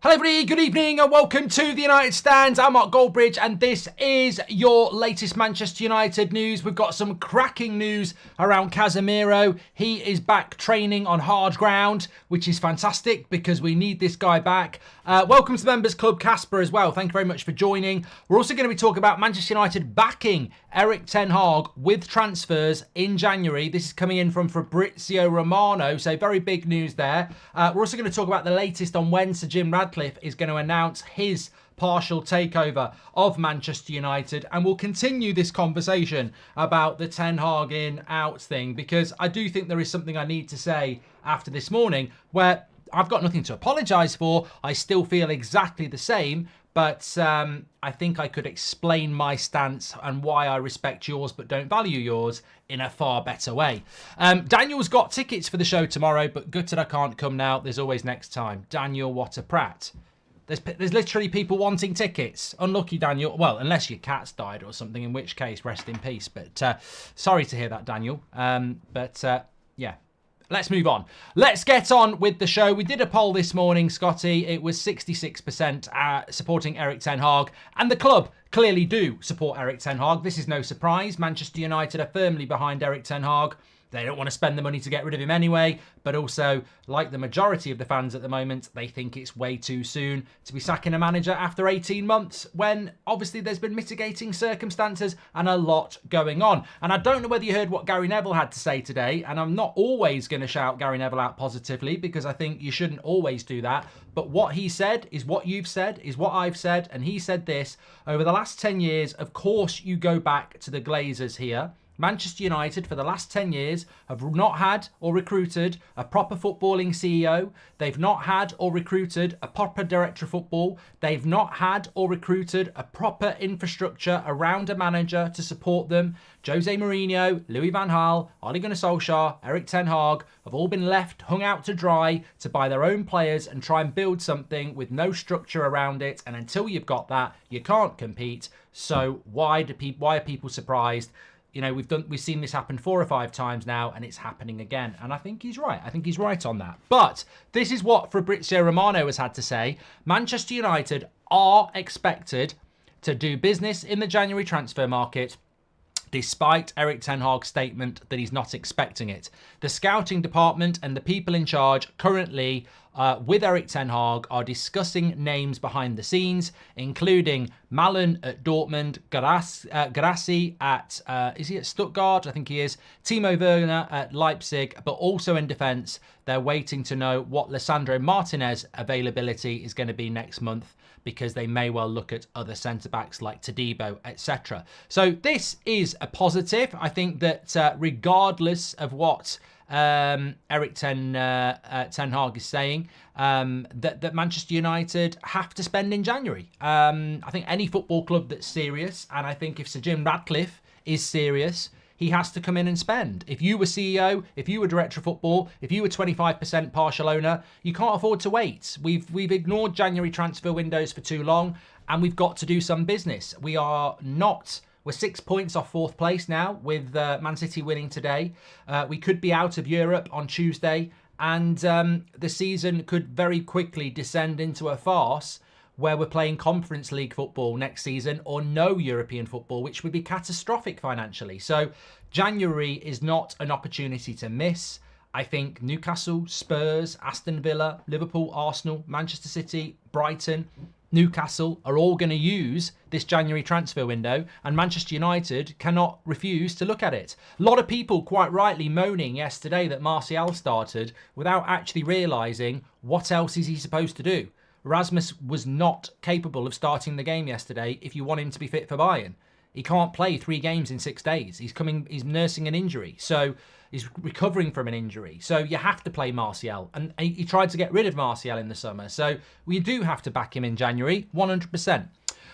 Hello everybody, good evening and welcome to the United Stands. I'm Mark Goldbridge and this is your latest Manchester United news. We've got some cracking news around Casemiro. He is back training on hard ground, which is fantastic because we need this guy back. Welcome to the Members Club, Casper, as well. Thank you very much for joining. We're also going to be talking about Manchester United backing Erik ten Hag with transfers in January. This is coming in from Fabrizio Romano, so very big news there. We're also going to talk about the latest on when Sir Jim Ratcliffe is going to announce his partial takeover of Manchester United, and we'll continue this conversation about the Ten Hag in out thing, because I do think there is something I need to say after this morning where I've got nothing to apologise for. I still feel exactly the same, but I think I could explain my stance and why I respect yours but don't value yours in a far better way. Daniel's got tickets for the show tomorrow, but gutted I can't come now. There's always next time. Daniel, what a prat. There's literally people wanting tickets. Unlucky, Daniel. Well, unless your cat's died or something, in which case, rest in peace. But sorry to hear that, Daniel. Yeah. Let's move on. Let's get on with the show. We did a poll this morning, Scotty. It was 66% supporting Erik ten Hag. And the club clearly do support Erik ten Hag. This is no surprise. Manchester United are firmly behind Erik ten Hag. They don't want to spend the money to get rid of him anyway, but also, like the majority of the fans at the moment, they think it's way too soon to be sacking a manager after 18 months when obviously there's been mitigating circumstances and a lot going on. And I don't know whether you heard what Gary Neville had to say today, and I'm not always going to shout Gary Neville out positively because I think you shouldn't always do that. But what he said is what you've said, is what I've said, and he said this: over the last 10 years, of course you go back to the Glazers here. Manchester United, for the last 10 years, have not had or recruited a proper footballing CEO. They've not had or recruited a proper director of football. They've not had or recruited a proper infrastructure around a manager to support them. Jose Mourinho, Louis van Gaal, Ole Gunnar Solskjaer, Erik ten Hag have all been left hung out to dry to buy their own players and try and build something with no structure around it. And until you've got that, you can't compete. So why are people surprised? You know, we've seen this happen 4 or 5 times now, and it's happening again. And I think he's right. I think he's right on that. But this is what Fabrizio Romano has had to say. Manchester United are expected to do business in the January transfer market, despite Erik ten Hag's statement that he's not expecting it. The scouting department and the people in charge currently with Erik ten Hag are discussing names behind the scenes, including Malen at Dortmund, Guirassy at, is he at Stuttgart? I think he is. Timo Werner at Leipzig, but also in defence, they're waiting to know what Lisandro Martinez availability is going to be next month, because they may well look at other centre-backs like Todibo, etc. So this is a positive. I think that regardless of what Erik ten Hag is saying, that Manchester United have to spend in January. I think any football club that's serious, and I think if Sir Jim Ratcliffe is serious, he has to come in and spend. If you were CEO, if you were director of football, if you were 25% partial owner, you can't afford to wait. We've ignored January transfer windows for too long, and we've got to do some business. We're 6 points off 4th place now, with Man City winning today. We could be out of Europe on Tuesday, and the season could very quickly descend into a farce where we're playing Conference League football next season or no European football, which would be catastrophic financially. So January is not an opportunity to miss. I think Newcastle, Spurs, Aston Villa, Liverpool, Arsenal, Manchester City, Brighton, Newcastle are all going to use this January transfer window, and Manchester United cannot refuse to look at it. A lot of people quite rightly moaning yesterday that Martial started without actually realising what else is he supposed to do. Rasmus was not capable of starting the game yesterday if you want him to be fit for Bayern. He can't play 3 games in 6 days. He's nursing an injury. So he's recovering from an injury. So you have to play Martial. And he tried to get rid of Martial in the summer. So we do have to back him in January, 100%.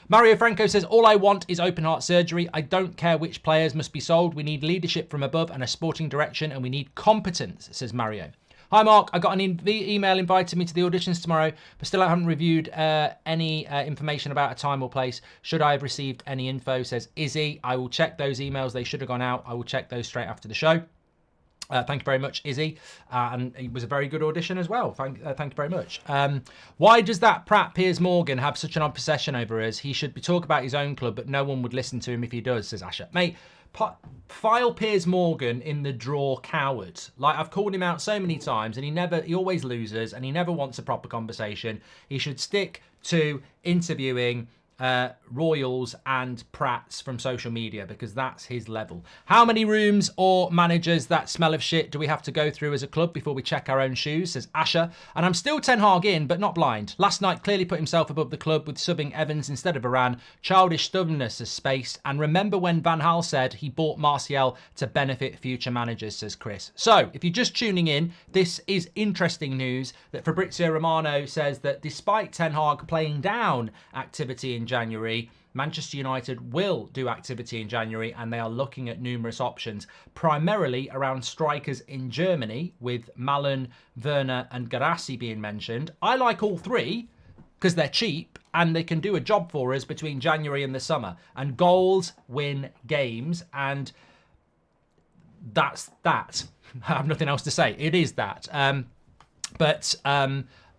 Mario Franco says, all I want is open heart surgery. I don't care which players must be sold. We need leadership from above and a sporting direction, and we need competence, says Mario. Hi Mark, I got an email inviting me to the auditions tomorrow, but still I haven't reviewed any information about a time or place. Should I have received any info, says Izzy. I will check those emails. They should have gone out. I will check those straight after the show. Thank you very much, Izzy. And it was a very good audition as well. Thank you very much. Why does that prat Piers Morgan have such an obsession over us? He should be talking about his own club, but no one would listen to him if he does, says Asher. Mate, file Piers Morgan in the drawer coward. Like, I've called him out so many times, and he always loses, and he never wants a proper conversation. He should stick to interviewing royals and prats from social media, because that's his level. How many rooms or managers that smell of shit do we have to go through as a club before we check our own shoes, says Asher. And I'm still Ten Hag in, but not blind. Last night clearly put himself above the club with subbing Evans instead of Varane. Childish stubbornness as space. And remember when Van Gaal said he bought Martial to benefit future managers, says Chris. So if you're just tuning in, this is interesting news that Fabrizio Romano says that despite Ten Hag playing down activity in January, Manchester United will do activity in January, and they are looking at numerous options, primarily around strikers in Germany, with Malen, Werner and Guirassy being mentioned. I like all three because they're cheap and they can do a job for us between January and the summer. And goals win games, and that's that. I have nothing else to say. It is that.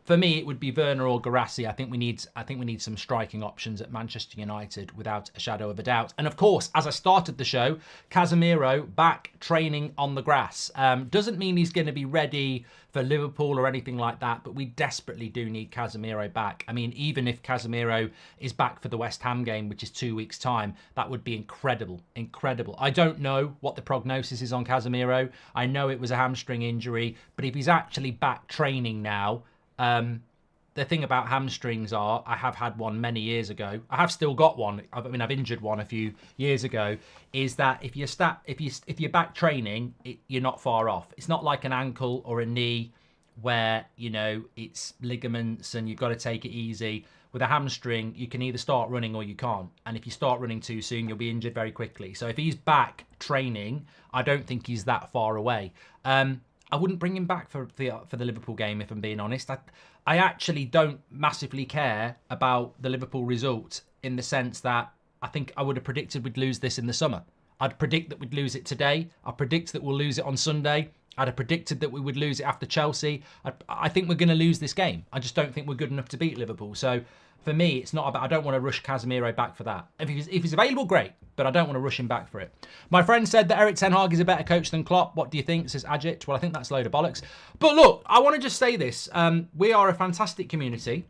For me, it would be Werner or Guirassy. I think we need some striking options at Manchester United, without a shadow of a doubt. And of course, as I started the show, Casemiro back training on the grass. Doesn't mean he's going to be ready for Liverpool or anything like that, but we desperately do need Casemiro back. I mean, even if Casemiro is back for the West Ham game, which is 2 weeks' time, that would be incredible, incredible. I don't know what the prognosis is on Casemiro. I know it was a hamstring injury, but if he's actually back training now, the thing about hamstrings are, I have had one many years ago. I have still got one. I've injured one a few years ago. Is that if you're back training, you're not far off. It's not like an ankle or a knee where, you know, it's ligaments and you've got to take it easy. With a hamstring, you can either start running or you can't. And if you start running too soon, you'll be injured very quickly. So if he's back training, I don't think he's that far away. I wouldn't bring him back for the Liverpool game, if I'm being honest. I actually don't massively care about the Liverpool result, in the sense that I think I would have predicted we'd lose this in the summer. I'd predict that we'd lose it today. I predict that we'll lose it on Sunday. I'd have predicted that we would lose it after Chelsea. I think we're going to lose this game. I just don't think we're good enough to beat Liverpool. So for me, it's not about, I don't want to rush Casemiro back for that. If he's available, great, but I don't want to rush him back for it. My friend said that Erik Ten Hag is a better coach than Klopp. What do you think, says Ajit? Well, I think that's a load of bollocks. But look, I want to just say this. We are a fantastic community.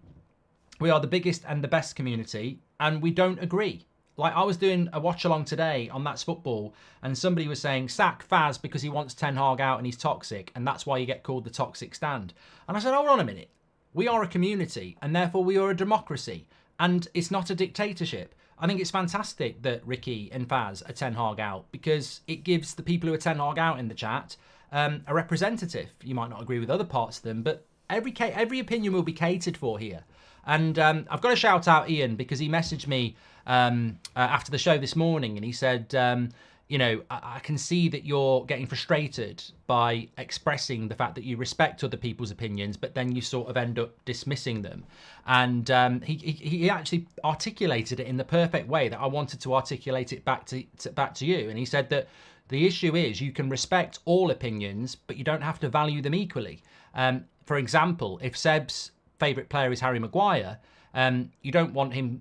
We are the biggest and the best community, and we don't agree. Like, I was doing a watch-along today on That's Football, and somebody was saying, sack Faz because he wants Ten Hag out and he's toxic, and that's why you get called the toxic stand. And I said, hold on a minute. We are a community, and therefore we are a democracy, and it's not a dictatorship. I think it's fantastic that Ricky and Faz are Ten Hag out, because it gives the people who are Ten Hag out in the chat a representative. You might not agree with other parts of them, but every opinion will be catered for here. And I've got to shout out Ian, because he messaged me after the show this morning, and he said, you know, I can see that you're getting frustrated by expressing the fact that you respect other people's opinions, but then you sort of end up dismissing them. And he actually articulated it in the perfect way that I wanted to articulate it back to you. And he said that the issue is you can respect all opinions, but you don't have to value them equally. For example, if Seb's favourite player is Harry Maguire, you don't want him.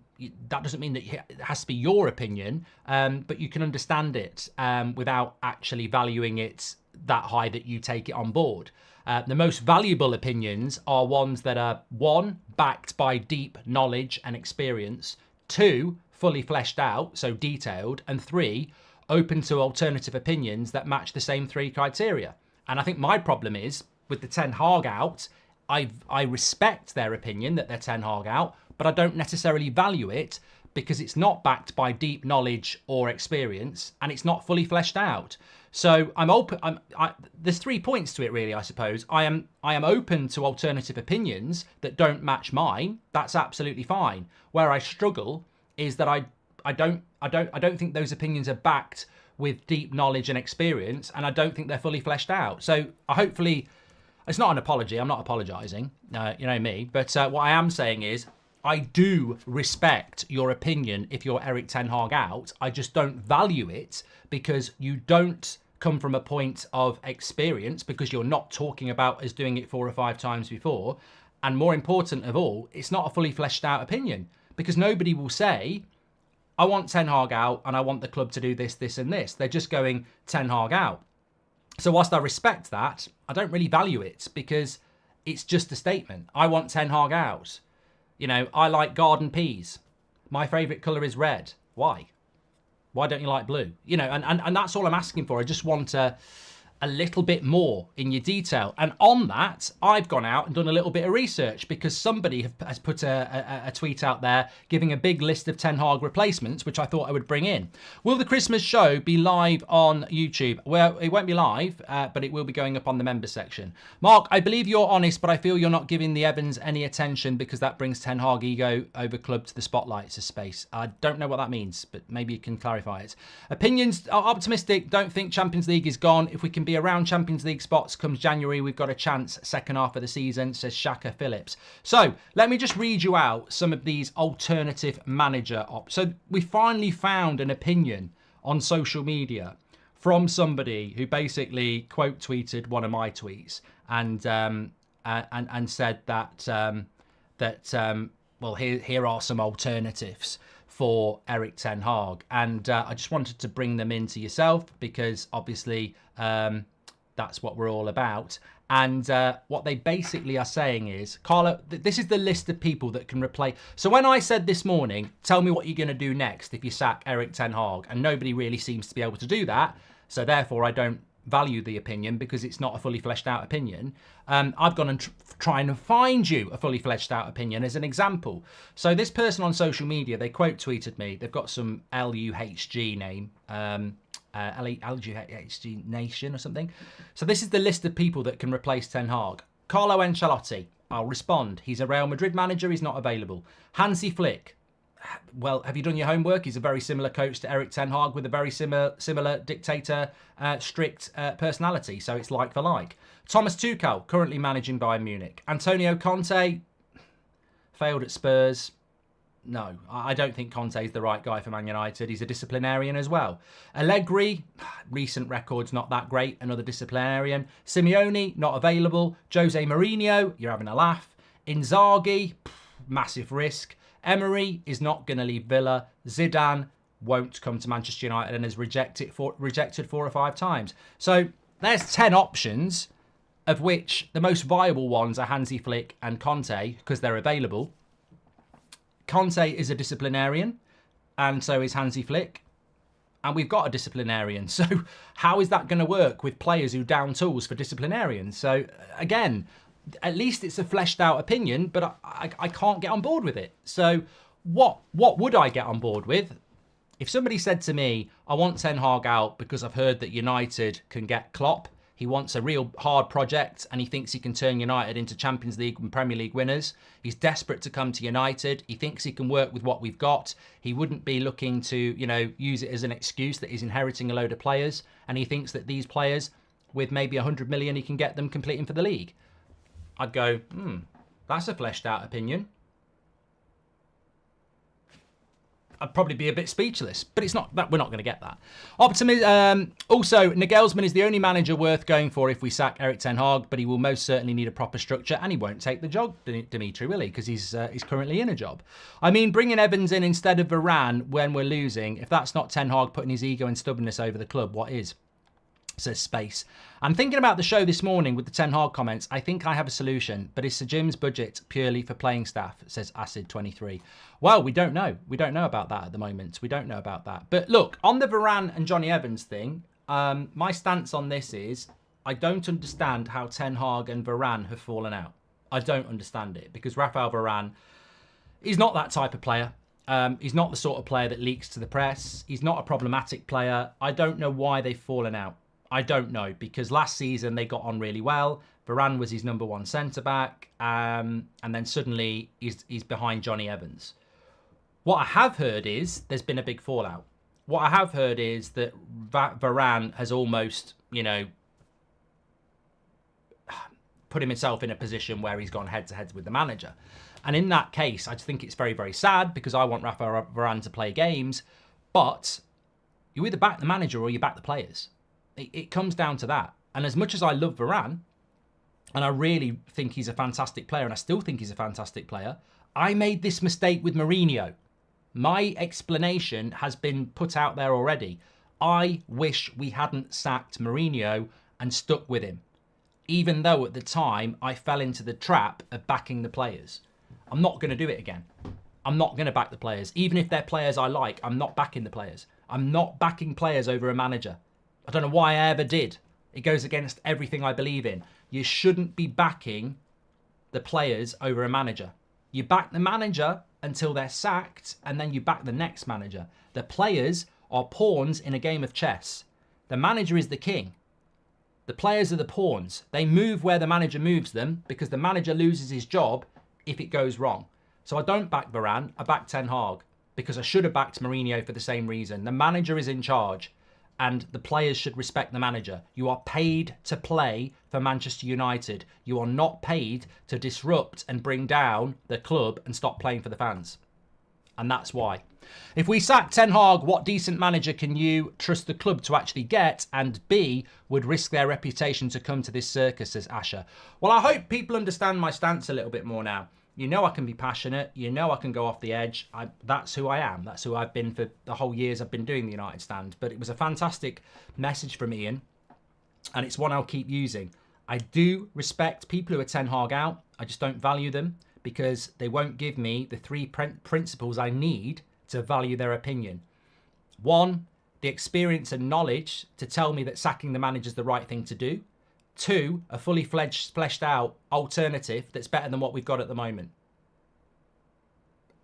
That doesn't mean that it has to be your opinion, but you can understand it without actually valuing it that high that you take it on board. The most valuable opinions are ones that are, 1, backed by deep knowledge and experience, 2, fully fleshed out, so detailed, and 3, open to alternative opinions that match the same 3 criteria. And I think my problem is, with the Ten Hag out, I respect their opinion that they're Ten Hag out, but I don't necessarily value it because it's not backed by deep knowledge or experience, and it's not fully fleshed out. So I'm open. There's 3 points to it, really. I suppose I am open to alternative opinions that don't match mine. That's absolutely fine. Where I struggle is that I don't think those opinions are backed with deep knowledge and experience, and I don't think they're fully fleshed out. So hopefully. It's not an apology. I'm not apologising. You know me. But what I am saying is I do respect your opinion if you're Erik Ten Hag out. I just don't value it because you don't come from a point of experience because you're not talking about us doing it 4 or 5 times before. And more important of all, it's not a fully fleshed out opinion because nobody will say, I want Ten Hag out and I want the club to do this, this and this. They're just going Ten Hag out. So whilst I respect that, I don't really value it because it's just a statement. I want Ten Hag out. You know, I like garden peas. My favourite colour is red. Why? Why don't you like blue? You know, and that's all I'm asking for. I just want a little bit more in your detail. And on that, I've gone out and done a little bit of research because somebody has put a tweet out there giving a big list of Ten Hag replacements, which I thought I would bring in. Will the Christmas show be live on YouTube? Well, it won't be live, but it will be going up on the members section. Mark, I believe you're honest, but I feel you're not giving the Evans any attention because that brings Ten Hag ego over club to the spotlight. It's a space. I don't know what that means, but maybe you can clarify it. Opinions are optimistic. Don't think Champions League is gone. If we can be around Champions League spots comes January, we've got a chance second half of the season, says Shaka Phillips. So let me just read you out some of these alternative manager options. So we finally found an opinion on social media from somebody who basically quote tweeted one of my tweets and said that well, here are some alternatives for Erik Ten Hag, and I just wanted to bring them into yourself because obviously that's what we're all about. And what they basically are saying is, Carlo, this is the list of people that can replace. So when I said this morning, tell me what you're going to do next if you sack Erik Ten Hag, and nobody really seems to be able to do that, so therefore I don't value the opinion because it's not a fully fleshed out opinion. I've gone and trying to find you a fully fleshed out opinion as an example. So this person on social media, they quote tweeted me. They've got some LUHG name, LUHG Nation or something. So this is the list of people that can replace Ten Hag. Carlo Ancelotti, I'll respond. He's a Real Madrid manager. He's not available. Hansi Flick. Well, have you done your homework? He's a very similar coach to Erik Ten Hag with a very similar dictator, strict personality. So it's like for like. Thomas Tuchel, currently managing Bayern Munich. Antonio Conte, failed at Spurs. No, I don't think Conte is the right guy for Man United. He's a disciplinarian as well. Allegri, recent record's not that great. Another disciplinarian. Simeone, not available. Jose Mourinho, you're having a laugh. Inzaghi, massive risk. Emery is not going to leave Villa. Zidane won't come to Manchester United and has rejected 4 or 5 times. So there's 10 options, of which the most viable ones are Hansi Flick and Conte because they're available. Conte is a disciplinarian, and so is Hansi Flick. And we've got a disciplinarian. So how is that going to work with players who down tools for disciplinarians? So again, at least it's a fleshed out opinion, but I can't get on board with it. So what would I get on board with? If somebody said to me, I want Ten Hag out because I've heard that United can get Klopp, he wants a real hard project and he thinks he can turn United into Champions League and Premier League winners. He's desperate to come to United. He thinks he can work with what we've got. He wouldn't be looking to, use it as an excuse that he's inheriting a load of players. And he thinks that these players, with maybe 100 million, he can get them completing for the league. I'd go, that's a fleshed out opinion. I'd probably be a bit speechless, but it's not that we're not going to get that. Also, Nagelsmann is the only manager worth going for if we sack Erik Ten Hag, but he will most certainly need a proper structure, and he won't take the job, Dimitri, will he? Because he's currently in a job. I mean, bringing Evans in instead of Varane when we're losing, if that's not Ten Hag putting his ego and stubbornness over the club, what is? Says Space. I'm thinking about the show this morning with the Ten Hag comments. I think I have a solution, but is Sir Jim's budget purely for playing staff? Says Acid23. Well, we don't know. We don't know about that at the moment. We don't know about that. But look, on the Varane and Johnny Evans thing, my stance on this is I don't understand how Ten Hag and Varane have fallen out. I don't understand it because Rafael Varane, he's not that type of player. He's not the sort of player that leaks to the press. He's not a problematic player. I don't know why they've fallen out. I don't know, because last season they got on really well. Varane was his number 1 centre-back, and then suddenly he's behind Johnny Evans. What I have heard is there's been a big fallout. What I have heard is that Varane has almost, put himself in a position where he's gone head-to-head with the manager. And in that case, I just think it's very, very sad because I want Rafael Varane to play games, but you either back the manager or you back the players. It comes down to that. And as much as I love Varane, and I really think he's a fantastic player, and I still think he's a fantastic player, I made this mistake with Mourinho. My explanation has been put out there already. I wish we hadn't sacked Mourinho and stuck with him, even though at the time I fell into the trap of backing the players. I'm not going to do it again. I'm not going to back the players. Even if they're players I like, I'm not backing the players. I'm not backing players over a manager. I don't know why I ever did. It goes against everything I believe in. You shouldn't be backing the players over a manager. You back the manager until they're sacked, and then you back the next manager. The players are pawns in a game of chess. The manager is the king. The players are the pawns. They move where the manager moves them because the manager loses his job if it goes wrong. So I don't back Varane, I back Ten Hag because I should have backed Mourinho for the same reason. The manager is in charge and the players should respect the manager. You are paid to play for Manchester United. You are not paid to disrupt and bring down the club and stop playing for the fans. And that's why. If we sack Ten Hag, what decent manager can you trust the club to actually get? And B, would risk their reputation to come to this circus, says Asher. Well, I hope people understand my stance a little bit more now. You know I can be passionate. You know I can go off the edge. That's who I am. That's who I've been for the whole years I've been doing the United Stand. But it was a fantastic message from Ian, and it's one I'll keep using. I do respect people who are Ten Hag out. I just don't value them because they won't give me the three principles I need to value their opinion. One, the experience and knowledge to tell me that sacking the manager is the right thing to do. Two, a fully fleshed out alternative that's better than what we've got at the moment.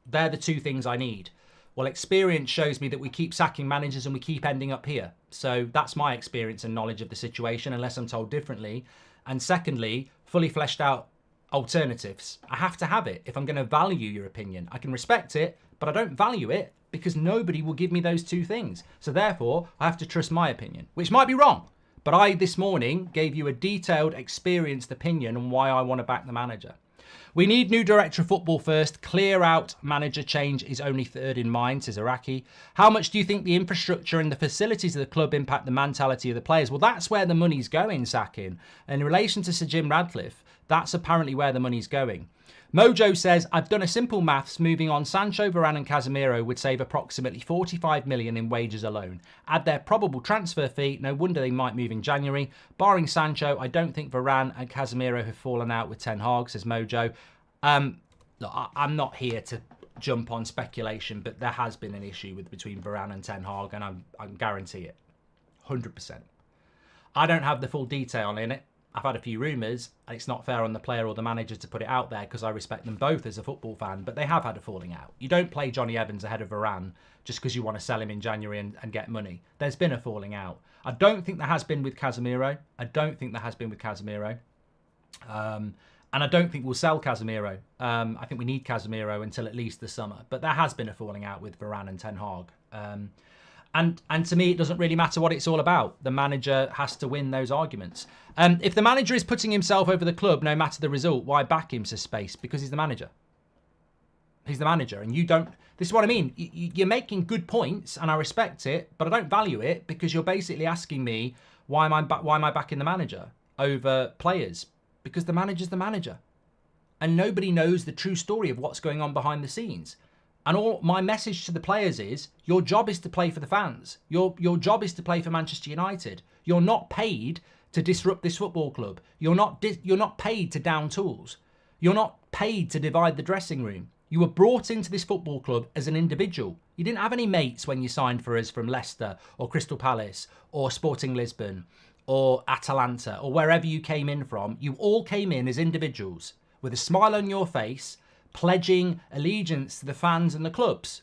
They're the two things I need. Well, experience shows me that we keep sacking managers and we keep ending up here. So that's my experience and knowledge of the situation, unless I'm told differently. And secondly, fully fleshed out alternatives. I have to have it if I'm going to value your opinion. I can respect it, but I don't value it because nobody will give me those two things. So therefore, I have to trust my opinion, which might be wrong. But I, this morning, gave you a detailed, experienced opinion on why I want to back the manager. We need new director of football first. Clear out manager change is only third in mind, says Iraqi. How much do you think the infrastructure and the facilities of the club impact the mentality of the players? Well, that's where the money's going, Sakin. And in relation to Sir Jim Radcliffe, that's apparently where the money's going. Mojo says, I've done a simple maths. Moving on, Sancho, Varane and Casemiro would save approximately 45 million in wages alone. Add their probable transfer fee, no wonder they might move in January. Barring Sancho, I don't think Varane and Casemiro have fallen out with Ten Hag, says Mojo. Look, I'm not here to jump on speculation, but there has been an issue between Varane and Ten Hag, and I guarantee it. 100%. I don't have the full detail in it. I've had a few rumours, and it's not fair on the player or the manager to put it out there because I respect them both as a football fan, but they have had a falling out. You don't play Johnny Evans ahead of Varane just because you want to sell him in January and get money. There's been a falling out. I don't think there has been with Casemiro. And I don't think we'll sell Casemiro. I think we need Casemiro until at least the summer. But there has been a falling out with Varane and Ten Hag. And to me, it doesn't really matter what it's all about. The manager has to win those arguments. If the manager is putting himself over the club, no matter the result, why back him, says Space? Because he's the manager. He's the manager. And you don't... This is what I mean. You're making good points, and I respect it, but I don't value it because you're basically asking me, why am I backing the manager over players? Because the manager's the manager. And nobody knows the true story of what's going on behind the scenes. And all my message to the players is, your job is to play for the fans. Your job is to play for Manchester United. You're not paid to disrupt this football club. You're not paid to down tools. You're not paid to divide the dressing room. You were brought into this football club as an individual. You didn't have any mates when you signed for us from Leicester or Crystal Palace or Sporting Lisbon or Atalanta or wherever you came in from. You all came in as individuals with a smile on your face, pledging allegiance to the fans and the clubs.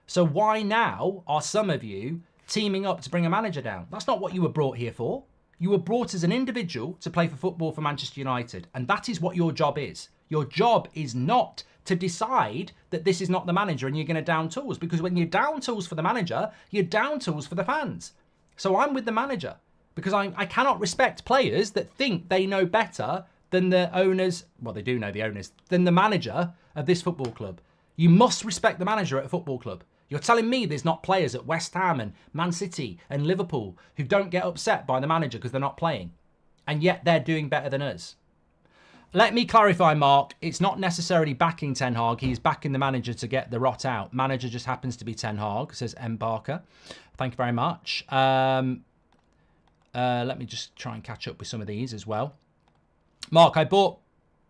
So why now are some of you teaming up to bring a manager down? That's not what you were brought here for. You were brought as an individual to play for football for Manchester United. And that is what your job is. Your job is not to decide that this is not the manager and you're going to down tools. Because when you're down tools for the manager, you're down tools for the fans. So I'm with the manager because I cannot respect players that think they know better than the owners. Well, they do know the owners, than the manager of this football club. You must respect the manager at a football club. You're telling me there's not players at West Ham and Man City and Liverpool who don't get upset by the manager because they're not playing, and yet they're doing better than us. Let me clarify, Mark. It's not necessarily backing Ten Hag. He's backing the manager to get the rot out. Manager just happens to be Ten Hag, says M. Barker. Thank you very much. Let me just try and catch up with some of these as well. Mark, I bought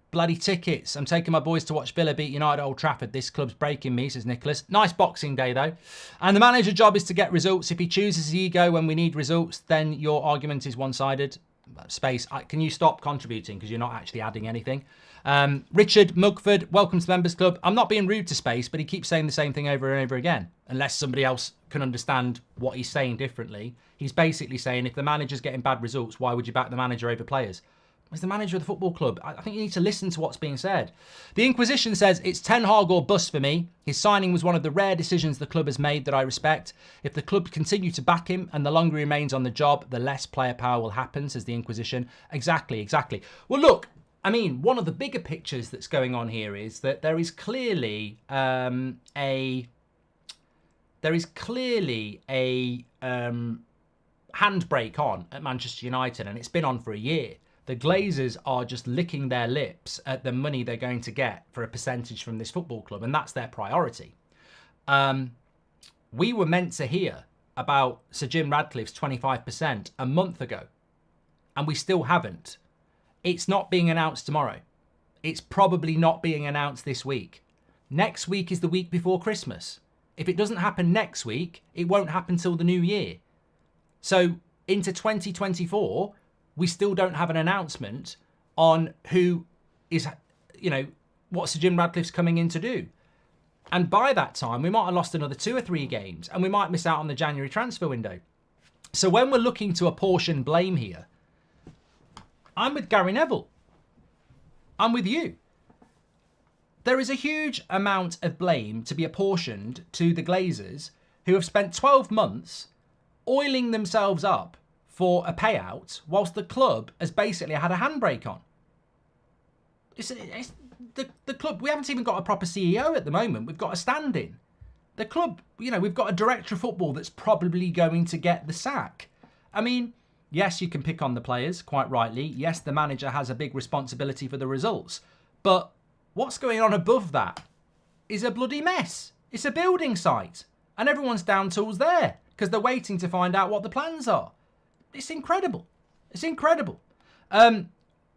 bloody tickets. I'm taking my boys to watch Villa beat United at Old Trafford. This club's breaking me, says Nicholas. Nice Boxing Day, though. And the manager's job is to get results. If he chooses his ego when we need results, then your argument is one-sided. Space, can you stop contributing because you're not actually adding anything? Richard Mugford, welcome to the Members Club. I'm not being rude to Space, but he keeps saying the same thing over and over again. Unless somebody else can understand what he's saying differently. He's basically saying if the manager's getting bad results, why would you back the manager over players? He's the manager of the football club. I think you need to listen to what's being said. The Inquisition says, it's Ten Hag or bust for me. His signing was one of the rare decisions the club has made that I respect. If the club continue to back him and the longer he remains on the job, the less player power will happen, says the Inquisition. Exactly. Well, look, I mean, one of the bigger pictures that's going on here is that there is clearly a handbrake on at Manchester United, and it's been on for a year. The Glazers are just licking their lips at the money they're going to get for a percentage from this football club, and that's their priority. We were meant to hear about Sir Jim Radcliffe's 25% a month ago, and we still haven't. It's not being announced tomorrow. It's probably not being announced this week. Next week is the week before Christmas. If it doesn't happen next week, it won't happen till the new year. So into 2024... we still don't have an announcement on who is, what Sir Jim Radcliffe's coming in to do. And by that time, we might have lost another 2 or 3 games and we might miss out on the January transfer window. So when we're looking to apportion blame here, I'm with Gary Neville. I'm with you. There is a huge amount of blame to be apportioned to the Glazers who have spent 12 months oiling themselves up for a payout, whilst the club has basically had a handbrake on. It's the club, we haven't even got a proper CEO at the moment. We've got a stand-in. The club, we've got a director of football that's probably going to get the sack. I mean, yes, you can pick on the players, quite rightly. Yes, the manager has a big responsibility for the results. But what's going on above that is a bloody mess. It's a building site. And everyone's down tools there because they're waiting to find out what the plans are. It's incredible. It's incredible.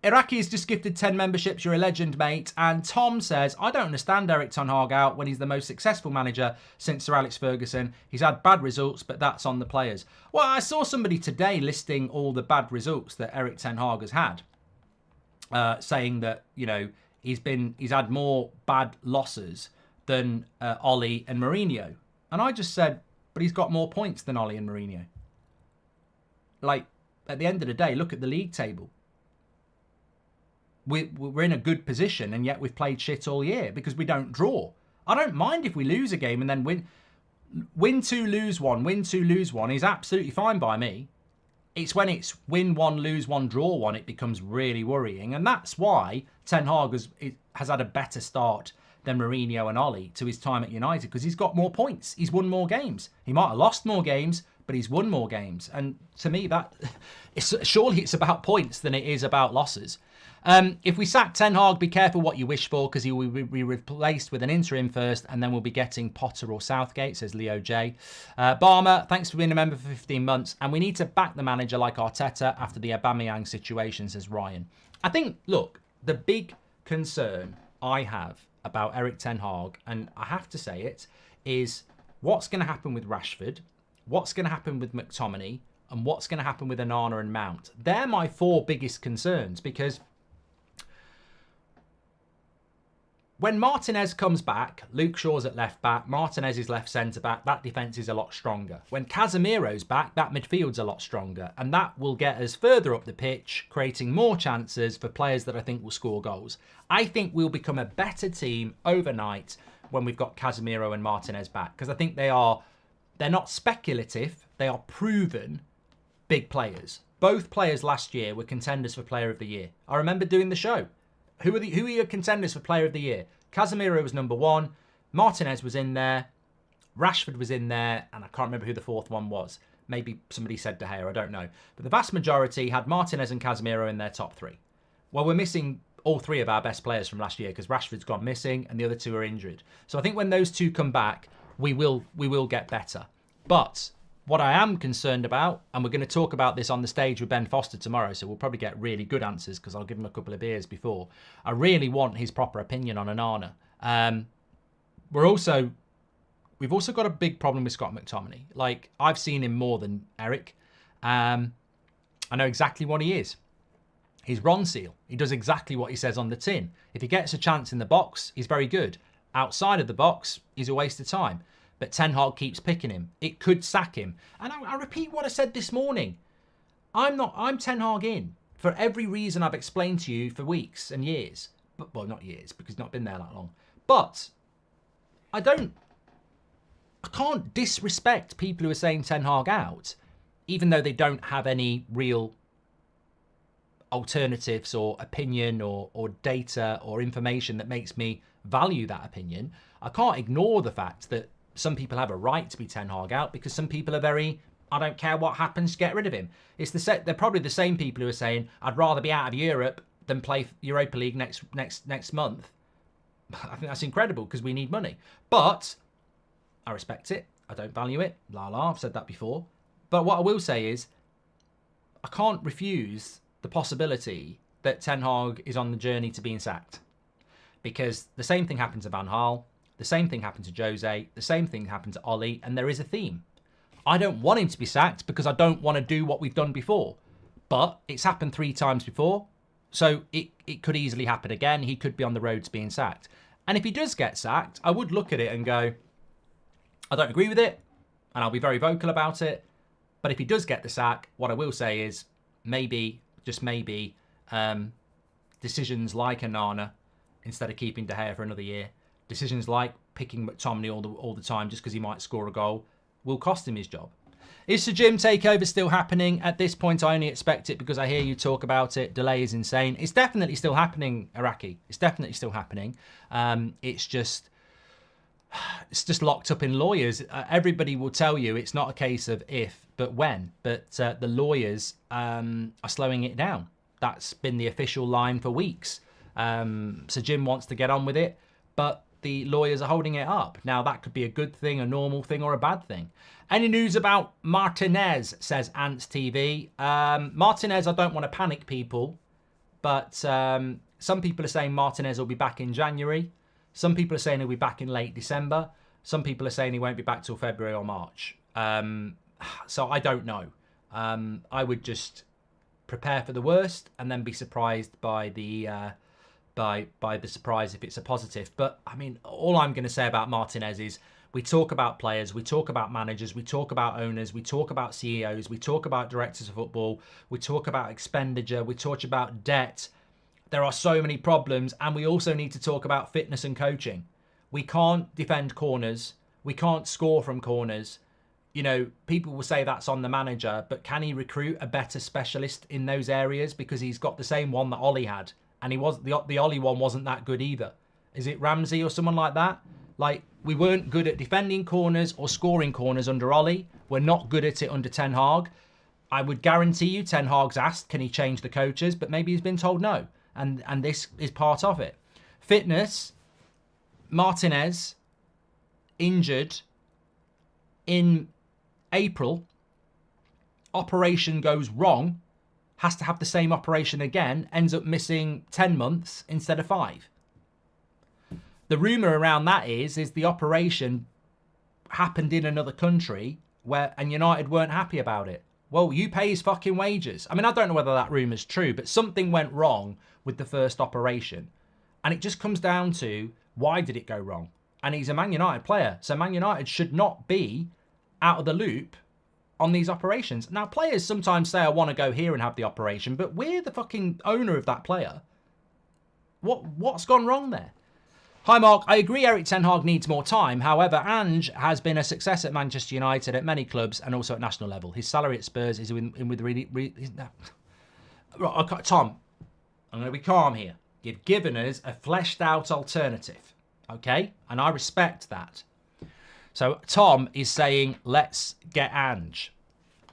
Iraqi has just gifted 10 memberships. You're a legend, mate. And Tom says, I don't understand Eric Ten Hag out when he's the most successful manager since Sir Alex Ferguson. He's had bad results, but that's on the players. Well, I saw somebody today listing all the bad results that Eric Ten Hag has had, saying that, he's had more bad losses than Ollie and Mourinho. And I just said, but he's got more points than Ollie and Mourinho. Like, at the end of the day, look at the league table. We're in a good position, and yet we've played shit all year because we don't draw. I don't mind if we lose a game and then win 2, lose 1, win 2, lose 1 is absolutely fine by me. It's when it's win 1, lose 1, draw 1, it becomes really worrying. And that's why Ten Hag has had a better start than Mourinho and Ollie to his time at United, because he's got more points. He's won more games. He might have lost more games, but he's won more games. And to me, surely it's about points than it is about losses. If we sack Ten Hag, be careful what you wish for, because he will be replaced with an interim first, and then we'll be getting Potter or Southgate, says Leo J. Barmer, thanks for being a member for 15 months. And we need to back the manager like Arteta after the Aubameyang situation, says Ryan. I think, look, the big concern I have about Eric Ten Hag, and I have to say it, is what's going to happen with Rashford, what's going to happen with McTominay, and what's going to happen with Onana and Mount. They're my 4 biggest concerns, because when Martinez comes back, Luke Shaw's at left back, Martinez is left centre back, that defence is a lot stronger. When Casemiro's back, that midfield's a lot stronger, and that will get us further up the pitch, creating more chances for players that I think will score goals. I think we'll become a better team overnight when we've got Casemiro and Martinez back, because I think they're not speculative, they are proven big players. Both players last year were contenders for Player of the Year. I remember doing the show. Who are your contenders for Player of the Year? Casemiro was number 1. Martinez was in there. Rashford was in there, and I can't remember who the fourth one was. Maybe somebody said De Gea, I don't know. But the vast majority had Martinez and Casemiro in their top three. Well, we're missing all three of our best players from last year because Rashford's gone missing and the other two are injured. So I think when those two come back, we will get better. But what I am concerned about, and we're going to talk about this on the stage with Ben Foster tomorrow, so we'll probably get really good answers because I'll give him a couple of beers before. I really want his proper opinion on Onana. We've also got a big problem with Scott McTominay. Like, I've seen him more than Eric. I know exactly what he is. He's Ron Seal. He does exactly what he says on the tin. If he gets a chance in the box, he's very good. Outside of the box, he's a waste of time. But Ten Hag keeps picking him. It could sack him. And I repeat what I said this morning. I'm Ten Hag in for every reason I've explained to you for weeks and years. But, well, not years, because he's not been there that long. But I can't disrespect people who are saying Ten Hag out, even though they don't have any real alternatives or opinion or data or information that makes me value that opinion. I can't ignore the fact that some people have a right to be Ten Hag out because some people are very, I don't care what happens, get rid of him. They're probably the same people who are saying, I'd rather be out of Europe than play Europa League next month. I think that's incredible because we need money. But I respect it. I don't value it. I've said that before. But what I will say is, I can't refuse the possibility that Ten Hag is on the journey to being sacked. Because the same thing happened to Van Gaal, the same thing happened to Jose, the same thing happened to Ollie, and there is a theme. I don't want him to be sacked because I don't want to do what we've done before. But it's happened 3 times before, so it could easily happen again. He could be on the road to being sacked. And if he does get sacked, I would look at it and go, I don't agree with it, and I'll be very vocal about it. But if he does get the sack, what I will say is maybe, just maybe, decisions like Onana, instead of keeping De Gea for another year, decisions like picking McTominay all the time just because he might score a goal, will cost him his job. Is the gym takeover still happening? At this point, I only expect it because I hear you talk about it. Delay is insane. It's definitely still happening, Iraqi. It's definitely still happening. It's just locked up in lawyers. Everybody will tell you it's not a case of if, but when. But the lawyers are slowing it down. That's been the official line for weeks. So Jim wants to get on with it, but the lawyers are holding it up. Now, that could be a good thing, a normal thing, or a bad thing. Any news about Martinez, says Ants TV. Martinez, I don't want to panic people, but some people are saying Martinez will be back in January. Some people are saying he'll be back in late December. Some people are saying he won't be back till February or March. So I don't know. I would just prepare for the worst and then be surprised by the surprise if it's a positive. But I mean, all I'm going to say about Martinez is we talk about players, we talk about managers, we talk about owners, we talk about CEOs, we talk about directors of football, we talk about expenditure, we talk about debt. There are so many problems, and we also need to talk about fitness and coaching. We can't defend corners. We can't score from corners. You know, people will say that's on the manager, but can he recruit a better specialist in those areas? Because he's got the same one that Ollie had, and the Ollie one wasn't that good either. Is it Ramsey or someone like that? Like, we weren't good at defending corners or scoring corners under Ollie. We're not good at it under Ten Hag. I would guarantee you Ten Hag's asked, can he change the coaches? But maybe he's been told no. And this is part of it. Fitness, Martinez, injured in April, operation goes wrong, has to have the same operation again, ends up missing 10 months instead of 5. The rumour around that is the operation happened in another country and United weren't happy about it. Well, you pay his fucking wages. I mean, I don't know whether that rumour's true, but something went wrong with the first operation. And it just comes down to, why did it go wrong? And he's a Man United player. So Man United should not be out of the loop on these operations. Now, players sometimes say, I want to go here and have the operation, but we're the fucking owner of that player. What's gone wrong there? Hi, Mark. I agree Eric Ten Hag needs more time. However, Ange has been a success at Manchester United, at many clubs, and also at national level. His salary at Spurs is in with really... Right, okay, Tom, I'm going to be calm here. You've given us a fleshed-out alternative, okay? And I respect that. So Tom is saying, let's get Ange.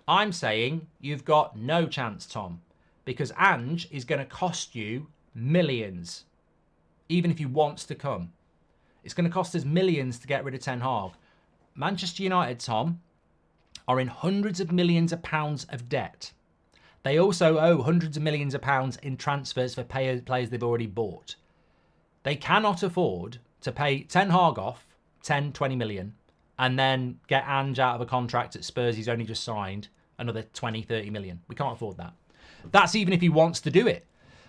I'm saying you've got no chance, Tom, because Ange is going to cost you millions, even if he wants to come. It's going to cost us millions to get rid of Ten Hag. Manchester United, Tom, are in hundreds of millions of pounds of debt. They also owe hundreds of millions of pounds in transfers for players they've already bought. They cannot afford to pay Ten Hag off 10, 20 million and then get Ange out of a contract at Spurs he's only just signed another 20, 30 million. We can't afford that. That's even if he wants to do it.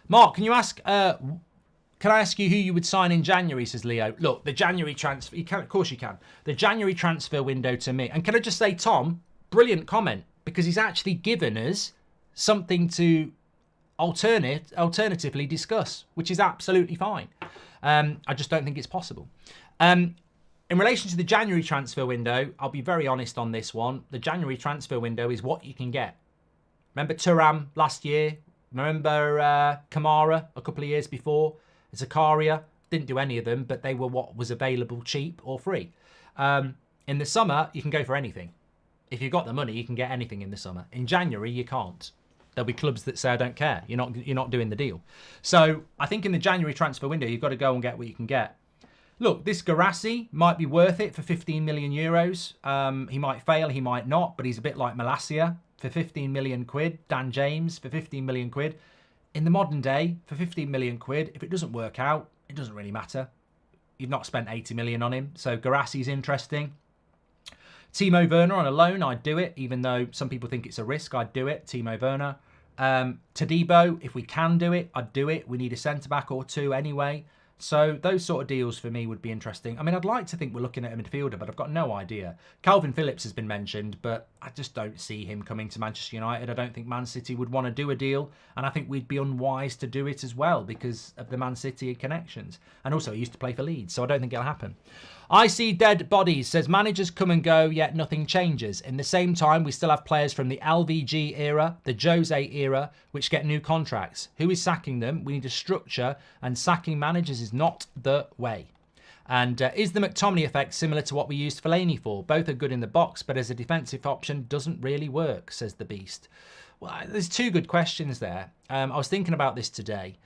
Mark, can I ask you who you would sign in January, says Leo. Look, the January transfer, of course you can. The January transfer window to me. And can I just say, Tom, brilliant comment, because he's actually given us something to alternatively discuss, which is absolutely fine. I just don't think it's possible. In relation to the January transfer window, I'll be very honest on this one. The January transfer window is what you can get. Remember Thuram last year? Remember Kamara a couple of years before? Zakaria? Didn't do any of them, but they were what was available cheap or free. In the summer, you can go for anything. If you've got the money, you can get anything in the summer. In January, you can't. There'll be clubs that say, I don't care. You're not doing the deal. So I think in the January transfer window, you've got to go and get what you can get. Look, this Guirassy might be worth it for 15 million euros. He might fail, he might not, but he's a bit like Malacia for 15 million quid. Dan James for 15 million quid. In the modern day, for 15 million quid, if it doesn't work out, it doesn't really matter. You've not spent 80 million on him. So Guirassy's interesting. Timo Werner on a loan, I'd do it. Even though some people think it's a risk, I'd do it. Timo Werner. Todibo, if we can do it, I'd do it. We need a centre-back or two anyway. So those sort of deals for me would be interesting. I mean, I'd like to think we're looking at a midfielder, but I've got no idea. Calvin Phillips has been mentioned, but I just don't see him coming to Manchester United. I don't think Man City would want to do a deal, and I think we'd be unwise to do it as well because of the Man City connections. And also, he used to play for Leeds, so I don't think it'll happen. I see dead bodies, says managers come and go, yet nothing changes. In the same time, we still have players from the LVG era, the Jose era, which get new contracts. Who is sacking them? We need a structure, and sacking managers is not the way. And is the McTominay effect similar to what we used Fellaini for? Both are good in the box, but as a defensive option, doesn't really work, says the Beast. Well, there's two good questions there. I was thinking about this today.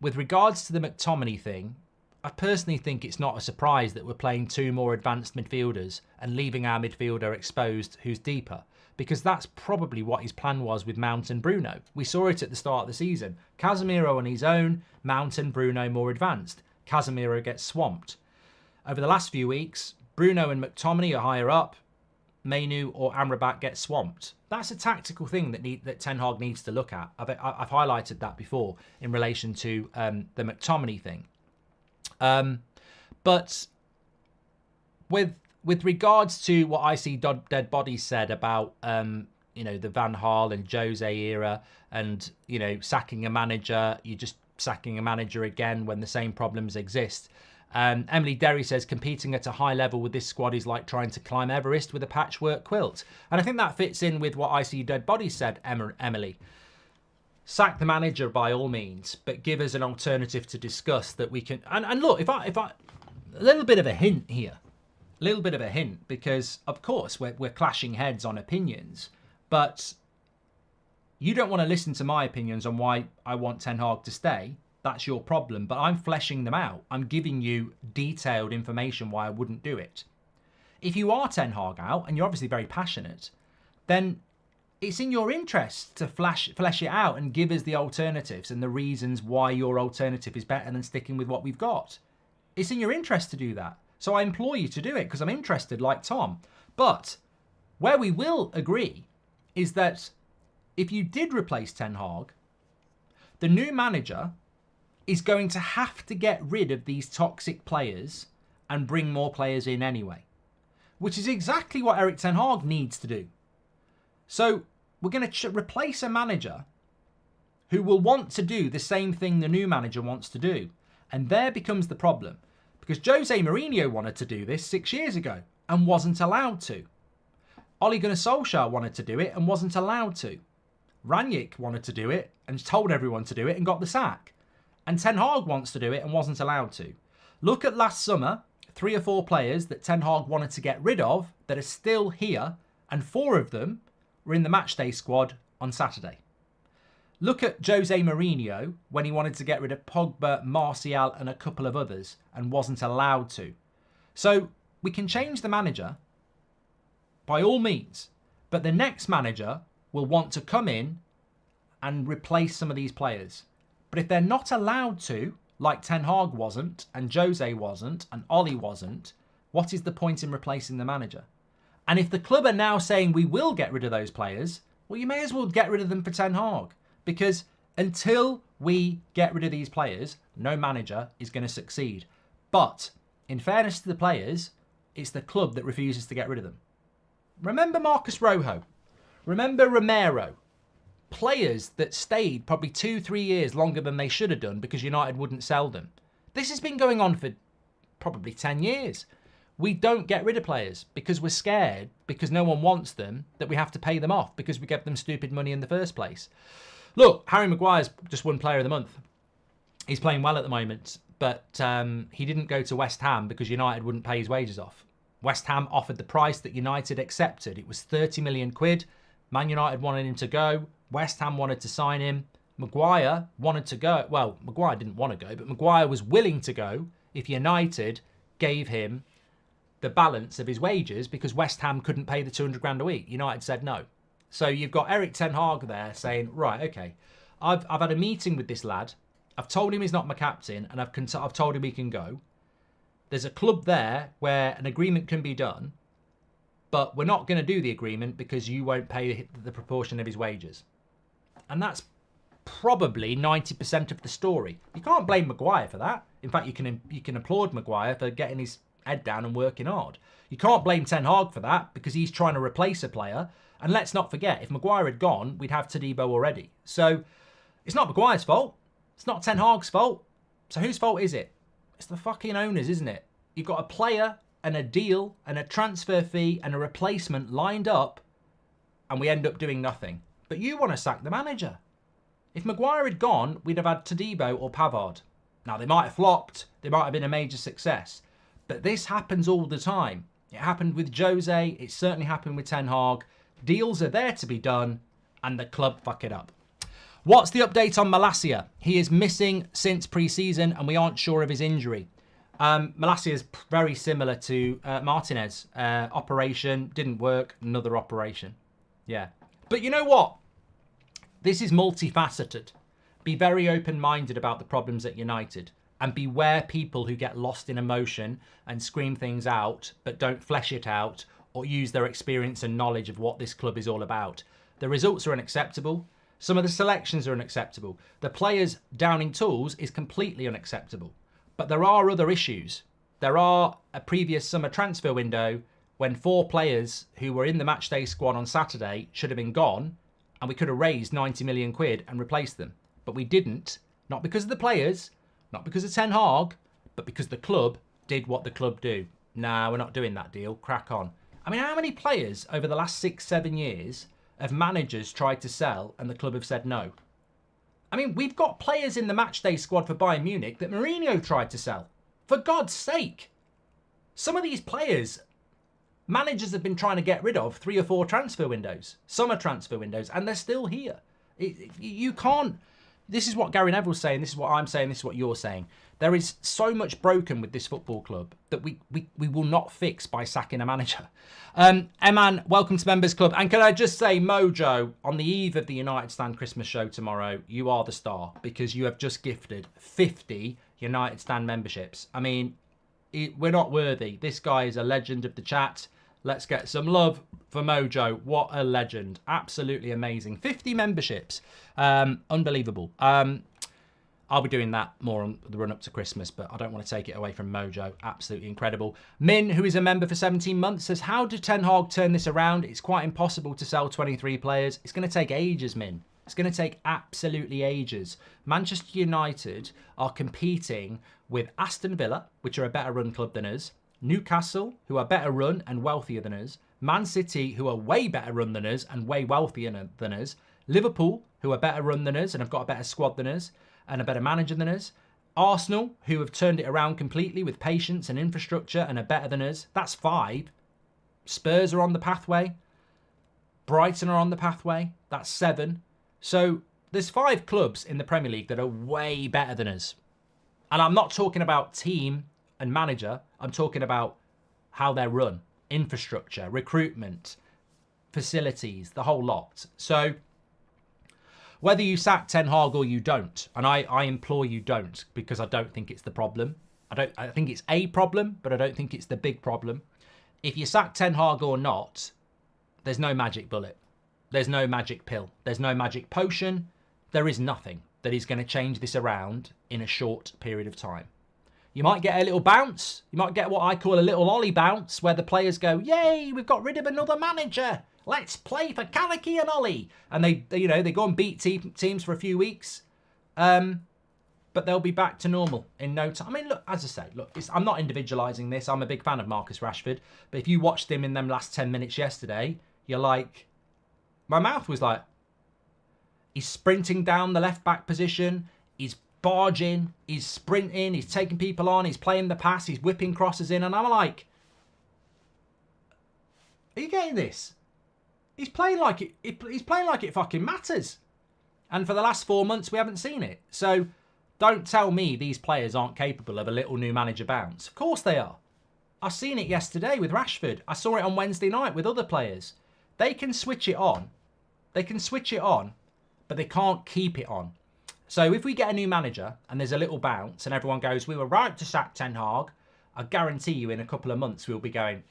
With regards to the McTominay thing, I personally think it's not a surprise that we're playing two more advanced midfielders and leaving our midfielder exposed who's deeper, because that's probably what his plan was with Mount and Bruno. We saw it at the start of the season. Casemiro on his own, Mount and Bruno more advanced. Casemiro gets swamped. Over the last few weeks, Bruno and McTominay are higher up. Mainu or Amrabat get swamped. That's a tactical thing that Ten Hag needs to look at. I've highlighted that before in relation to the McTominay thing. But with regards to what I see Dead Bodies said about the Van Gaal and Jose era and sacking a manager, you're just sacking a manager again when the same problems exist. Emily Derry says competing at a high level with this squad is like trying to climb Everest with a patchwork quilt. And I think that fits in with what I see Dead Bodies said, Emily. Sack the manager by all means, but give us an alternative to discuss that we can. And look, if I a little bit of a hint here, because of course we're clashing heads on opinions, but you don't want to listen to my opinions on why I want Ten Hag to stay. That's your problem, but I'm fleshing them out. I'm giving you detailed information why I wouldn't do it. If you are Ten Hag out, and you're obviously very passionate, then it's in your interest to flesh it out and give us the alternatives and the reasons why your alternative is better than sticking with what we've got. It's in your interest to do that. So I implore you to do it because I'm interested like Tom. But where we will agree is that if you did replace Ten Hag, the new manager is going to have to get rid of these toxic players and bring more players in anyway, which is exactly what Erik Ten Hag needs to do. So we're going to replace a manager who will want to do the same thing the new manager wants to do. And there becomes the problem. Because Jose Mourinho wanted to do this 6 years ago and wasn't allowed to. Ole Gunnar Solskjaer wanted to do it and wasn't allowed to. Rangnick wanted to do it and told everyone to do it and got the sack. And Ten Hag wants to do it and wasn't allowed to. Look at last summer, 3 or 4 players that Ten Hag wanted to get rid of that are still here, and 4 of them were in the matchday squad on Saturday. Look at Jose Mourinho when he wanted to get rid of Pogba, Martial and a couple of others and wasn't allowed to. So we can change the manager by all means, but the next manager will want to come in and replace some of these players. But if they're not allowed to, like Ten Hag wasn't, and Jose wasn't, and Ollie wasn't, what is the point in replacing the manager? And if the club are now saying we will get rid of those players, well, you may as well get rid of them for Ten Hag. Because until we get rid of these players, no manager is going to succeed. But in fairness to the players, it's the club that refuses to get rid of them. Remember Marcus Rojo. Remember Romero. Players that stayed probably 2-3 years longer than they should have done because United wouldn't sell them. This has been going on for probably 10 years. We don't get rid of players because we're scared, because no one wants them, that we have to pay them off because we gave them stupid money in the first place. Look, Harry Maguire's just won Player of the Month. He's playing well at the moment, but he didn't go to West Ham because United wouldn't pay his wages off. West Ham offered the price that United accepted. It was 30 million quid. Man United wanted him to go. West Ham wanted to sign him. Maguire wanted to go. Well, Maguire didn't want to go, but Maguire was willing to go if United gave him the balance of his wages because West Ham couldn't pay the 200 grand a week. United said no. So you've got Eric Ten Hag there saying, right, okay, I've had a meeting with this lad. I've told him he's not my captain, and I've told him he can go. There's a club there where an agreement can be done, but we're not going to do the agreement because you won't pay the proportion of his wages. And that's probably 90% of the story. You can't blame Maguire for that. In fact, you can applaud Maguire for getting his head down and working hard. You can't blame Ten Hag for that because he's trying to replace a player. And let's not forget, if Maguire had gone, we'd have Todibo already. So it's not Maguire's fault. It's not Ten Hag's fault. So whose fault is it? It's the fucking owners, isn't it? You've got a player and a deal and a transfer fee and a replacement lined up, and we end up doing nothing. But you want to sack the manager. If Maguire had gone, we'd have had Todibo or Pavard. Now, they might have flopped. They might have been a major success. But this happens all the time. It happened with Jose. It certainly happened with Ten Hag. Deals are there to be done, and the club fuck it up. What's the update on Malacia? He is missing since pre-season, and we aren't sure of his injury. Malacia is very similar to Martinez. Operation, didn't work, another operation. Yeah. But you know what? This is multifaceted. Be very open-minded about the problems at United, and beware people who get lost in emotion and scream things out, but don't flesh it out, or use their experience and knowledge of what this club is all about. The results are unacceptable. Some of the selections are unacceptable. The players downing tools is completely unacceptable. But there are other issues. There are a previous summer transfer window when 4 players who were in the matchday squad on Saturday should have been gone, and we could have raised 90 million quid and replaced them. But we didn't, not because of the players, not because of Ten Hag, but because the club did what the club do. Nah, we're not doing that deal. Crack on. I mean, how many players over the last 6-7 years have managers tried to sell and the club have said no? I mean, we've got players in the matchday squad for Bayern Munich that Mourinho tried to sell. For God's sake. Some of these players, managers have been trying to get rid of 3 or 4 transfer windows, summer transfer windows, and they're still here. You can't... This is what Gary Neville's saying, this is what I'm saying, this is what you're saying. There is so much broken with this football club that we will not fix by sacking a manager. Eman, welcome to Members Club. And can I just say, Mojo, on the eve of the United Stand Christmas show tomorrow, you are the star because you have just gifted 50 United Stand memberships. I mean, we're not worthy. This guy is a legend of the chat. Let's get some love for Mojo. What a legend. Absolutely amazing. 50 memberships. Unbelievable. I'll be doing that more on the run up to Christmas, but I don't want to take it away from Mojo. Absolutely incredible. Min, who is a member for 17 months, says, how did Ten Hag turn this around? It's quite impossible to sell 23 players. It's going to take ages, Min. It's going to take absolutely ages. Manchester United are competing with Aston Villa, which are a better run club than us, Newcastle, who are better run and wealthier than us, Man City, who are way better run than us and way wealthier than us, Liverpool, who are better run than us and have got a better squad than us and a better manager than us, Arsenal, who have turned it around completely with patience and infrastructure and are better than us, that's 5. Spurs are on the pathway. Brighton are on the pathway. That's 7. So there's 5 clubs in the Premier League that are way better than us. And I'm not talking about team and manager. I'm talking about how they're run, infrastructure, recruitment, facilities, the whole lot. So whether you sack Ten Hag or you don't, and I implore you don't, because I don't think it's the problem. I think it's a problem, but I don't think it's the big problem. If you sack Ten Hag or not, there's no magic bullet. There's no magic pill. There's no magic potion. There is nothing that is going to change this around in a short period of time. You might get a little bounce. You might get what I call a little Ollie bounce, where the players go, yay, we've got rid of another manager. Let's play for Carricky and Ollie. And they go and beat teams for a few weeks. But they'll be back to normal in no time. I mean, look, as I say, look, I'm not individualising this. I'm a big fan of Marcus Rashford. But if you watched him in them last 10 minutes yesterday, you're like, my mouth was like, he's sprinting down the left-back position. He's barging. He's sprinting. He's taking people on. He's playing the pass. He's whipping crosses in. And I'm like, are you getting this? He's playing like it. He's playing like it fucking matters. And for the last 4 months, we haven't seen it. So don't tell me these players aren't capable of a little new manager bounce. Of course they are. I've seen it yesterday with Rashford. I saw it on Wednesday night with other players. They can switch it on. They can switch it on, but they can't keep it on. So if we get a new manager and there's a little bounce and everyone goes, we were right to sack Ten Hag, I guarantee you in a couple of months we'll be going,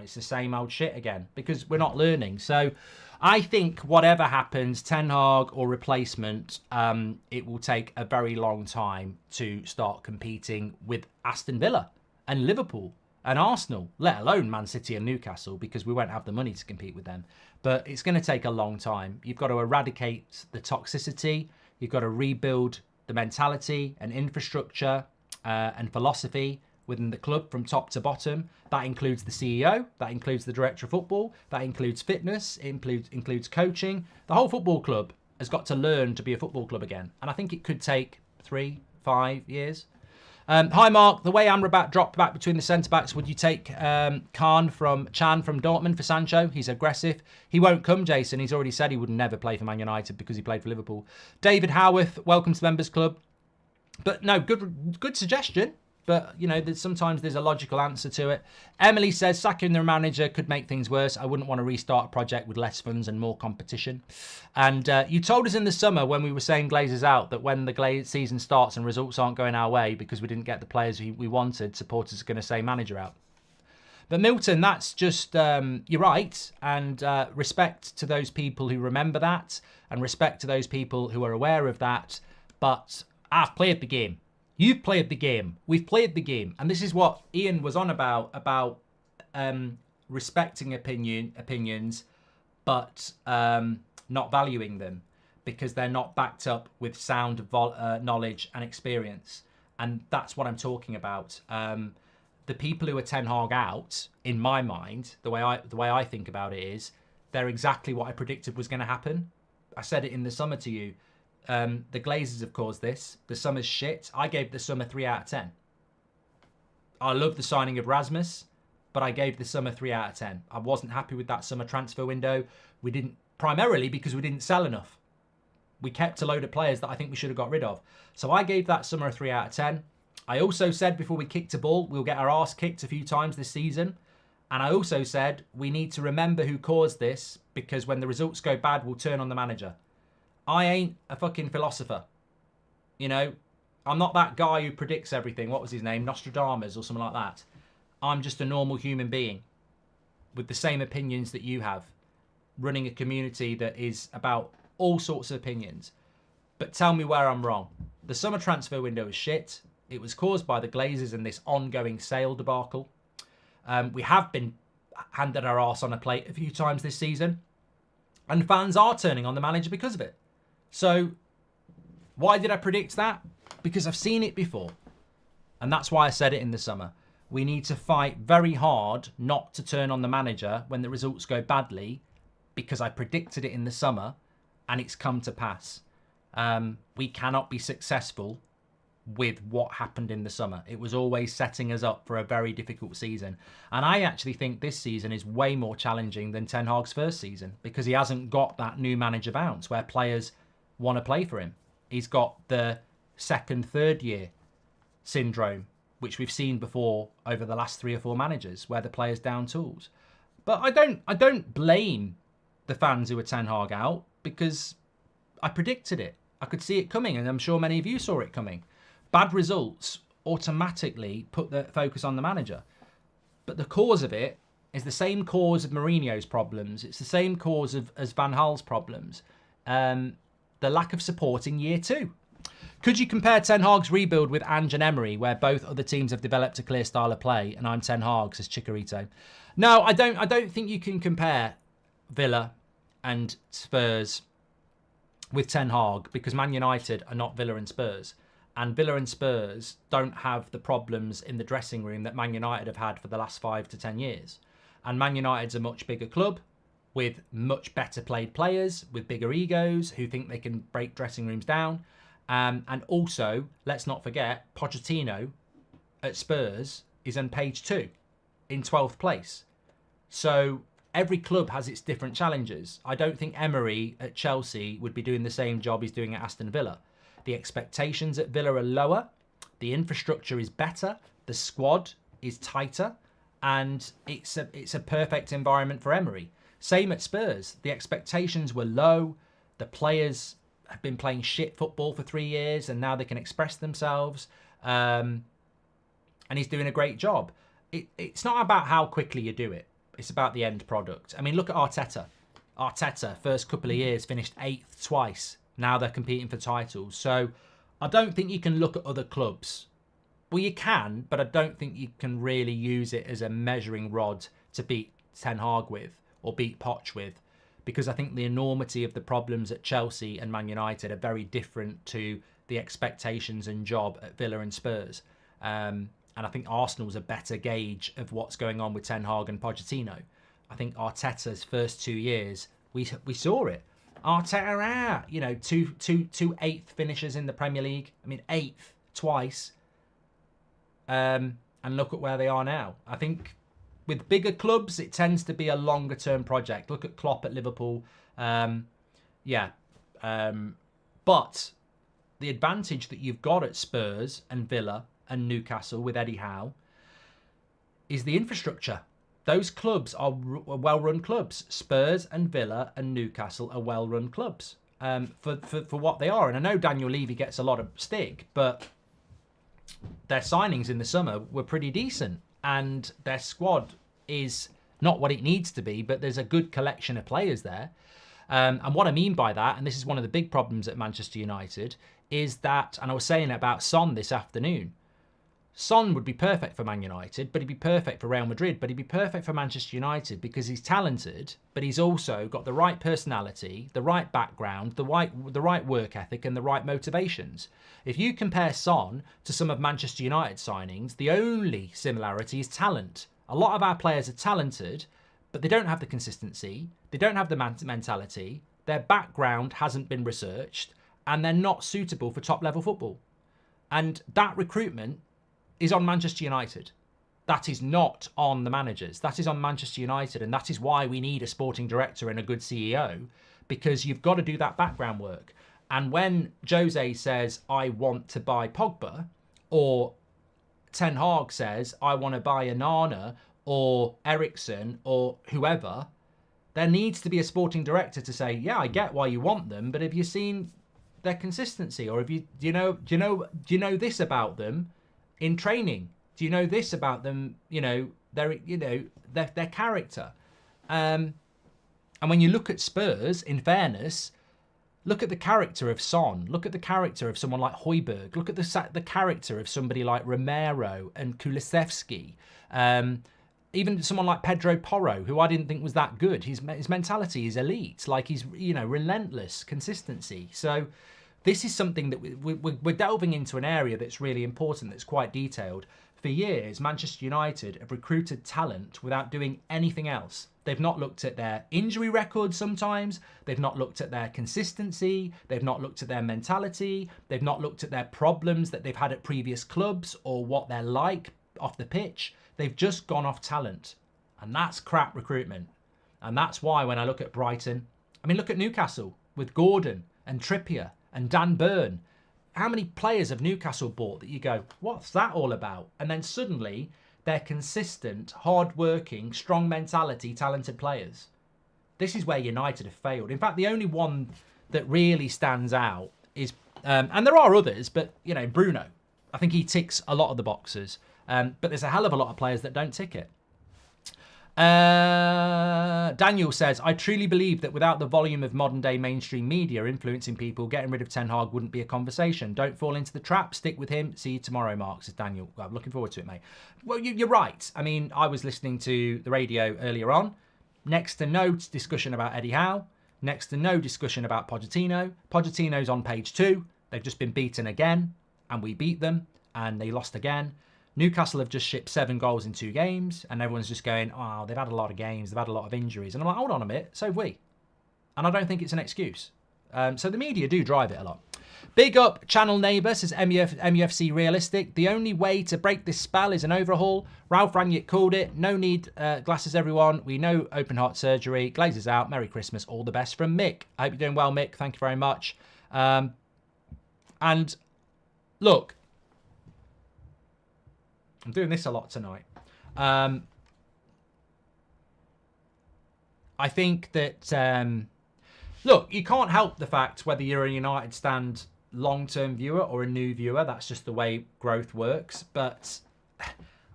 it's the same old shit again, because we're not learning. So I think whatever happens, Ten Hag or replacement, it will take a very long time to start competing with Aston Villa and Liverpool and Arsenal, let alone Man City and Newcastle, because we won't have the money to compete with them. But it's going to take a long time. You've got to eradicate the toxicity. You've got to rebuild the mentality and infrastructure and philosophy within the club from top to bottom. That includes the CEO, that includes the director of football, that includes fitness, it includes coaching. The whole football club has got to learn to be a football club again. And I think it could take 3-5 years. Hi, Mark. The way Amrabat dropped back between the centre-backs, would you take Chan from Dortmund for Sancho? He's aggressive. He won't come, Jason. He's already said he would never play for Man United because he played for Liverpool. David Howarth, welcome to the Members Club. But no, good suggestion. But, you know, sometimes there's a logical answer to it. Emily says, sacking the manager could make things worse. I wouldn't want to restart a project with less funds and more competition. And you told us in the summer when we were saying Glazers out that when the season starts and results aren't going our way because we didn't get the players we wanted, supporters are going to say manager out. But Milton, that's just, you're right. And respect to those people who remember that and respect to those people who are aware of that. But I've played the game. You've played the game. We've played the game. And this is what Ian was on about respecting opinions, but not valuing them because they're not backed up with sound knowledge and experience. And that's what I'm talking about. The people who are Ten Hag out, in my mind, the way I think about it is, they're exactly what I predicted was going to happen. I said it in the summer to you. The Glazers have caused this. The summer's shit. I gave the summer 3 out of 10. I love the signing of Rasmus, but I gave the summer 3 out of 10. I wasn't happy with that summer transfer window. We didn't, primarily because we didn't sell enough. We kept a load of players that I think we should have got rid of. So I gave that summer a 3 out of 10. I also said before we kicked a ball, we'll get our arse kicked a few times this season. And I also said we need to remember who caused this because when the results go bad, we'll turn on the manager. I ain't a fucking philosopher. You know, I'm not that guy who predicts everything. What was his name? Nostradamus or something like that. I'm just a normal human being with the same opinions that you have, running a community that is about all sorts of opinions. But tell me where I'm wrong. The summer transfer window is shit. It was caused by the Glazers and this ongoing sale debacle. We have been handed our arse on a plate a few times this season. And fans are turning on the manager because of it. So, why did I predict that? Because I've seen it before. And that's why I said it in the summer. We need to fight very hard not to turn on the manager when the results go badly, because I predicted it in the summer and it's come to pass. We cannot be successful with what happened in the summer. It was always setting us up for a very difficult season. And I actually think this season is way more challenging than Ten Hag's first season because he hasn't got that new manager bounce where players want to play for him. He's got the second, third year syndrome, which we've seen before over the last 3 or 4 managers where the players down tools. But I don't blame the fans who were Ten Hag out because I predicted it. I could see it coming, and I'm sure many of you saw it coming. Bad results automatically put the focus on the manager. But the cause of it is the same cause of Mourinho's problems. It's the same cause as Van Gaal's problems. The lack of support in year 2. Could you compare Ten Hag's rebuild with Ange and Emery, where both other teams have developed a clear style of play, and I'm Ten Hag, says Chikorito? No, I don't think you can compare Villa and Spurs with Ten Hag because Man United are not Villa and Spurs. And Villa and Spurs don't have the problems in the dressing room that Man United have had for the last 5 to 10 years. And Man United's a much bigger club with much better played players, with bigger egos who think they can break dressing rooms down. And also, let's not forget, Pochettino at Spurs is on page 2 in 12th place. So every club has its different challenges. I don't think Emery at Chelsea would be doing the same job he's doing at Aston Villa. The expectations at Villa are lower, the infrastructure is better, the squad is tighter, and it's a perfect environment for Emery. Same at Spurs. The expectations were low, the players have been playing shit football for 3 years, and now they can express themselves, and he's doing a great job. It's not about how quickly you do it. It's about the end product. I mean, look at Arteta. Arteta, first couple of years, finished 8th twice. Now they're competing for titles. So I don't think you can look at other clubs. Well, you can, but I don't think you can really use it as a measuring rod to beat Ten Hag with or beat Poch with, because I think the enormity of the problems at Chelsea and Man United are very different to the expectations and job at Villa and Spurs. And I think Arsenal's a better gauge of what's going on with Ten Hag and Pochettino. I think Arteta's first 2 years, we saw it. Arteta, two 8th finishes in the Premier League. I mean, 8th twice. And look at where they are now. I think with bigger clubs, it tends to be a longer term project. Look at Klopp at Liverpool. But the advantage that you've got at Spurs and Villa and Newcastle with Eddie Howe is the infrastructure. Those clubs are well-run clubs. Spurs and Villa and Newcastle are well-run clubs for what they are. And I know Daniel Levy gets a lot of stick, but their signings in the summer were pretty decent. And their squad is not what it needs to be, but there's a good collection of players there. And what I mean by that, and this is one of the big problems at Manchester United, is that, and I was saying about Son this afternoon, Son would be perfect for Man United, but he'd be perfect for Real Madrid, but he'd be perfect for Manchester United because he's talented, but he's also got the right personality, the right background, the right work ethic, and the right motivations. If you compare Son to some of Manchester United signings, the only similarity is talent. A lot of our players are talented, but they don't have the consistency, they don't have the mentality, their background hasn't been researched, and they're not suitable for top-level football. And that recruitment is on Manchester United. That is not on the managers. That is on Manchester United, and that is why we need a sporting director and a good CEO, because you've got to do that background work. And when Jose says, I want to buy Pogba, or Ten Hag says, I want to buy Onana, or Eriksen, or whoever, there needs to be a sporting director to say, yeah, I get why you want them, but have you seen their consistency? Or do you know this about them in training? Do you know this about them? Their character. And when you look at Spurs, in fairness, look at the character of Son. Look at the character of someone like Højbjerg. Look at the character of somebody like Romero and Kulusevski. Even someone like Pedro Porro, who I didn't think was that good. His mentality is elite. Like, he's relentless consistency. So this is something that we're delving into an area that's really important, that's quite detailed. For years, Manchester United have recruited talent without doing anything else. They've not looked at their injury record sometimes. They've not looked at their consistency. They've not looked at their mentality. They've not looked at their problems that they've had at previous clubs or what they're like off the pitch. They've just gone off talent. And that's crap recruitment. And that's why when I look at Brighton, I mean, look at Newcastle with Gordon and Trippier and Dan Burn. How many players have Newcastle bought that you go, what's that all about? And then suddenly they're consistent, hard-working, strong mentality, talented players. This is where United have failed. In fact, the only one that really stands out is, and there are others, but, you know, Bruno. I think he ticks a lot of the boxes. But there's a hell of a lot of players that don't tick it. Daniel says, I truly believe that without the volume of modern day mainstream media influencing people, getting rid of Ten Hag wouldn't be a conversation. Don't fall into the trap. Stick with him. See you tomorrow, Mark, says Daniel. Well, I'm looking forward to it, mate. Well, you're right. I mean, I was listening to the radio earlier on. Next to no discussion about Eddie Howe. Next to no discussion about Pochettino. Pochettino's on page 2. They've just been beaten again, and we beat them, and they lost again. Newcastle have just shipped 7 goals in 2 games, and everyone's just going, oh, they've had a lot of games, they've had a lot of injuries. And I'm like, hold on a minute, so have we. And I don't think it's an excuse. So the media do drive it a lot. Big up Channel Neighbour, says MUFC Realistic. The only way to break this spell is an overhaul. Ralph Rangnick called it. No need glasses, everyone. We know open heart surgery. Glazes out. Merry Christmas. All the best from Mick. I hope you're doing well, Mick. Thank you very much. And look, I'm doing this a lot tonight. I think that, look, you can't help the fact whether you're a United Stand long-term viewer or a new viewer. That's just the way growth works. But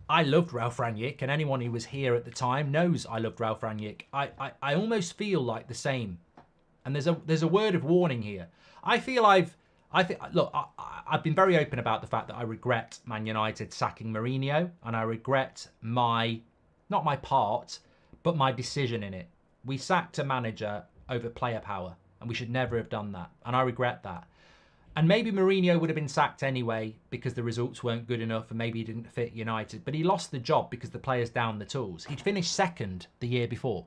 I loved Ralph Rangnick, and anyone who was here at the time knows I loved Ralph Rangnick. I almost feel like the same. And there's a word of warning here. I feel I've been very open about the fact that I regret Man United sacking Mourinho, and I regret not my part, but my decision in it. We sacked a manager over player power, and we should never have done that, and I regret that. And maybe Mourinho would have been sacked anyway because the results weren't good enough and maybe he didn't fit United, but he lost the job because the players downed the tools. He'd finished second the year before.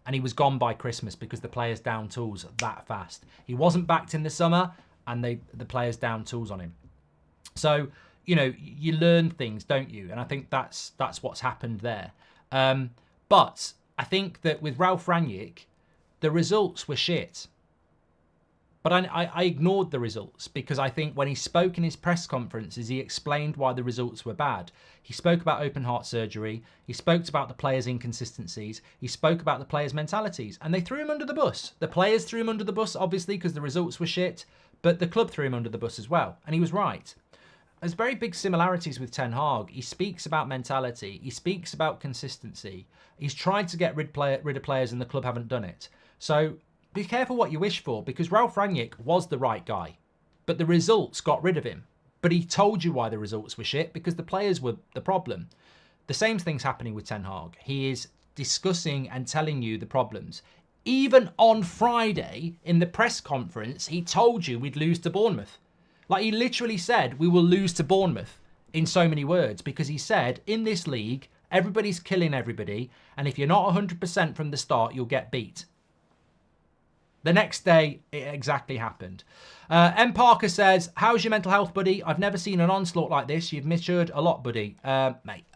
And he was gone by Christmas because the players down tools that fast. He wasn't backed in the summer, and the players down tools on him. So, you know, you learn things, don't you? And I think that's what's happened there. But I think that with Ralph Rangnick, the results were shit. But I ignored the results because I think when he spoke in his press conferences, he explained why the results were bad. He spoke about open heart surgery. He spoke about the players' inconsistencies. He spoke about the players' mentalities. And they threw him under the bus. The players threw him under the bus, obviously, because the results were shit. But the club threw him under the bus as well. And he was right. There's very big similarities with Ten Hag. He speaks about mentality. He speaks about consistency. He's tried to get rid of players and the club haven't done it. So be careful what you wish for, because Ralph Rangnick was the right guy, but the results got rid of him. But he told you why the results were shit, because the players were the problem. The same thing's happening with Ten Hag. He is discussing and telling you the problems. Even on Friday in the press conference, he told you we'd lose to Bournemouth. Like, he literally said we will lose to Bournemouth in so many words, because he said in this league, everybody's killing everybody, and if you're not 100% from the start, you'll get beat. The next day, it exactly happened. M. Parker says, how's your mental health, buddy? I've never seen an onslaught like this. You've matured a lot, buddy. Mate,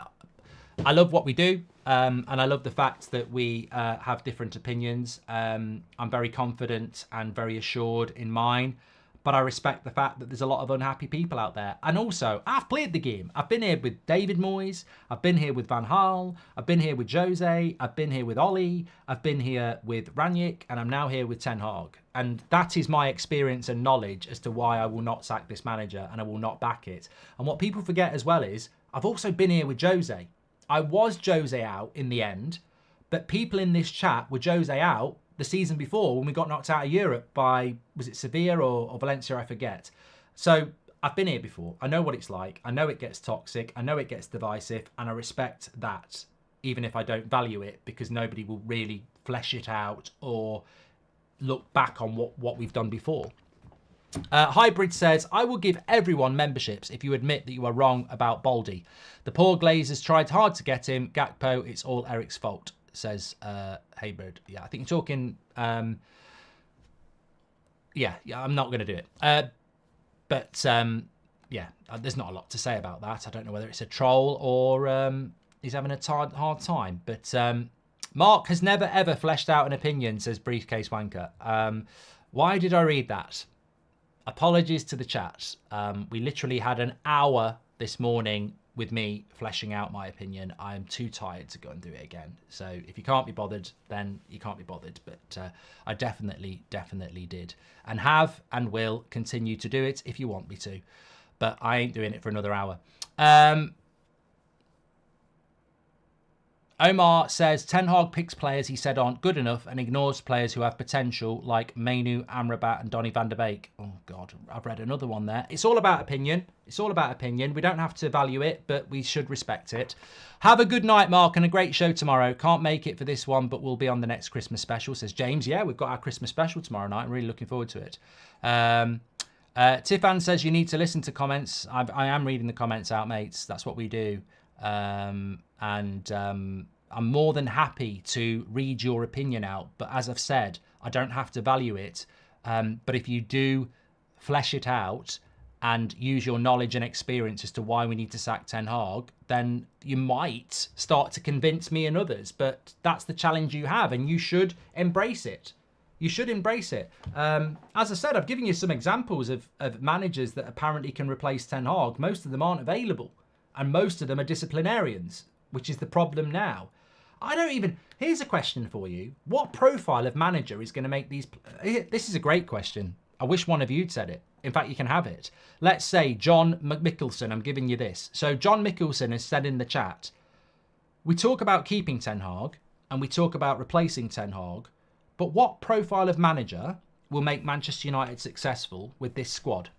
I love what we do, and I love the fact that we have different opinions. I'm very confident and very assured in mine, but I respect the fact that there's a lot of unhappy people out there. And also, I've played the game. I've been here with David Moyes. I've been here with Van Gaal. I've been here with Jose. I've been here with Ollie. I've been here with Rangnick, and I'm now here with Ten Hag. And that is my experience and knowledge as to why I will not sack this manager and I will not back it. And what people forget as well is, I've also been here with Jose. I was Jose out in the end, but people in this chat were Jose out the season before when we got knocked out of Europe by, was it Sevilla or Valencia, I forget. So I've been here before. I know what it's like. I know it gets toxic. I know it gets divisive, and I respect that, even if I don't value it, because nobody will really flesh it out or look back on what we've done before. Hybrid says, I will give everyone memberships if you admit that you are wrong about Baldy. The poor Glazers tried hard to get him. Gakpo, it's all Eric's fault, says Hybrid. Yeah, I think you're talking... yeah, I'm not going to do it. But yeah, there's not a lot to say about that. I don't know whether it's a troll or he's having a hard time. But Mark has never, ever fleshed out an opinion, says Briefcase Wanker. Why did I read that? Apologies to the chat. We literally had an hour this morning with me fleshing out my opinion. I'm too tired to go and do it again. So if you can't be bothered, then you can't be bothered. But I definitely did. And have and will continue to do it if you want me to. But I ain't doing it for another hour. Omar says, Ten Hag picks players he said aren't good enough and ignores players who have potential like Mainu, Amrabat and Donny van der Beek. Oh, God, I've read another one there. It's all about opinion. It's all about opinion. We don't have to value it, but we should respect it. Have a good night, Mark, and a great show tomorrow. Can't make it for this one, but we'll be on the next Christmas special, says James. Yeah, we've got our Christmas special tomorrow night. I'm really looking forward to it. Tiffan says you need to listen to comments. I am reading the comments out, mates. That's what we do. I'm more than happy to read your opinion out, but as I've said, I don't have to value it. But if you do flesh it out and use your knowledge and experience as to why we need to sack Ten Hag, then you might start to convince me and others. But that's the challenge you have, and you should embrace it. You should embrace it. As I said, I've given you some examples of managers that apparently can replace Ten Hag. Most of them aren't available. And most of them are disciplinarians, which is the problem now. Here's a question for you. What profile of manager is going to make these... This is a great question. I wish one of you'd said it. In fact, you can have it. Let's say John Mickelson, I'm giving you this. So John Mickelson has said in the chat, we talk about keeping Ten Hag and we talk about replacing Ten Hag, but what profile of manager will make Manchester United successful with this squad?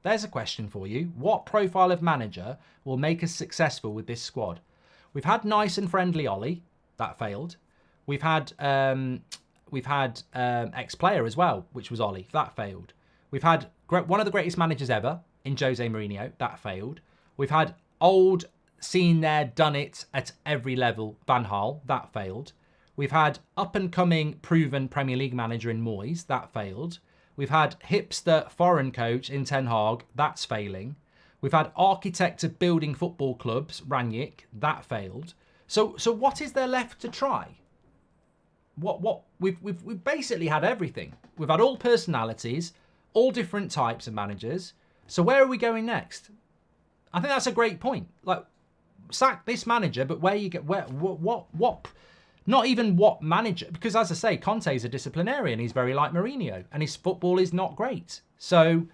There's a question for you. What profile of manager will make us successful with this squad? We've had nice and friendly Ollie. That failed. We've had ex-player as well, which was Ollie. That failed. We've had one of the greatest managers ever in Jose Mourinho. That failed. We've had old, seen there, done it at every level, Van Gaal. That failed. We've had up-and-coming, proven Premier League manager in Moyes. That failed. We've had hipster foreign coach in Ten Hag. That's failing. We've had architect of building football clubs, Rangnick. That failed. So what is there left to try? We've basically had everything. We've had all personalities, all different types of managers. So where are we going next? I think that's a great point. Like, sack this manager, but where you get what? Not even what manager, because as I say, Conte's a disciplinarian. He's very like Mourinho, and his football is not great. So,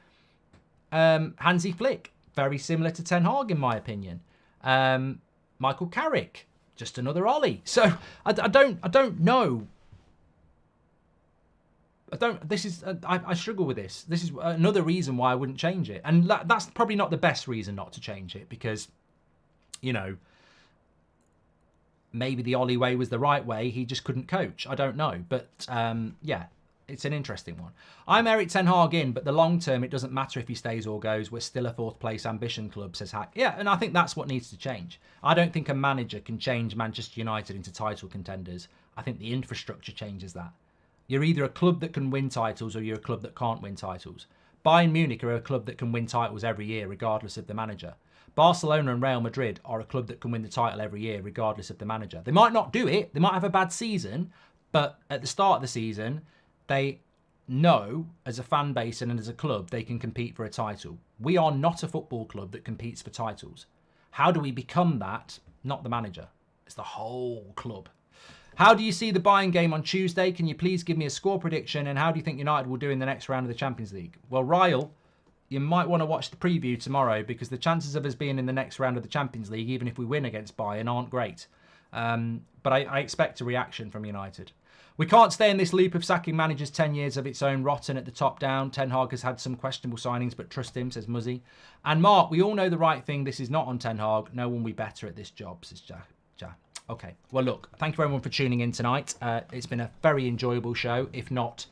Hansi Flick, very similar to Ten Hag in my opinion. Michael Carrick, just another Ollie. So I don't know. I struggle with this. This is another reason why I wouldn't change it, and that's probably not the best reason not to change it, because, you know, maybe the Ollie way was the right way. He just couldn't coach. I don't know. But, yeah, it's an interesting one. I'm Eric Ten Hag in, but the long term, it doesn't matter if he stays or goes. We're still a fourth place ambition club, says Hack. Yeah, and I think that's what needs to change. I don't think a manager can change Manchester United into title contenders. I think the infrastructure changes that. You're either a club that can win titles or you're a club that can't win titles. Bayern Munich are a club that can win titles every year, regardless of the manager. Barcelona and Real Madrid are a club that can win the title every year, regardless of the manager. They might not do it. They might have a bad season, but at the start of the season, they know as a fan base and as a club, they can compete for a title. We are not a football club that competes for titles. How do we become that? Not the manager. It's the whole club. How do you see the Bayern game on Tuesday? Can you please give me a score prediction? And how do you think United will do in the next round of the Champions League? Well, Ryle, you might want to watch the preview tomorrow, because the chances of us being in the next round of the Champions League, even if we win against Bayern, aren't great. But I expect a reaction from United. We can't stay in this loop of sacking managers 10 years of its own rotten at the top down. Ten Hag has had some questionable signings, but trust him, says Muzzy. And Mark, we all know the right thing. This is not on Ten Hag. No one will be better at this job, says Ja. Okay. Well, look, thank you everyone for tuning in tonight. It's been a very enjoyable show, if not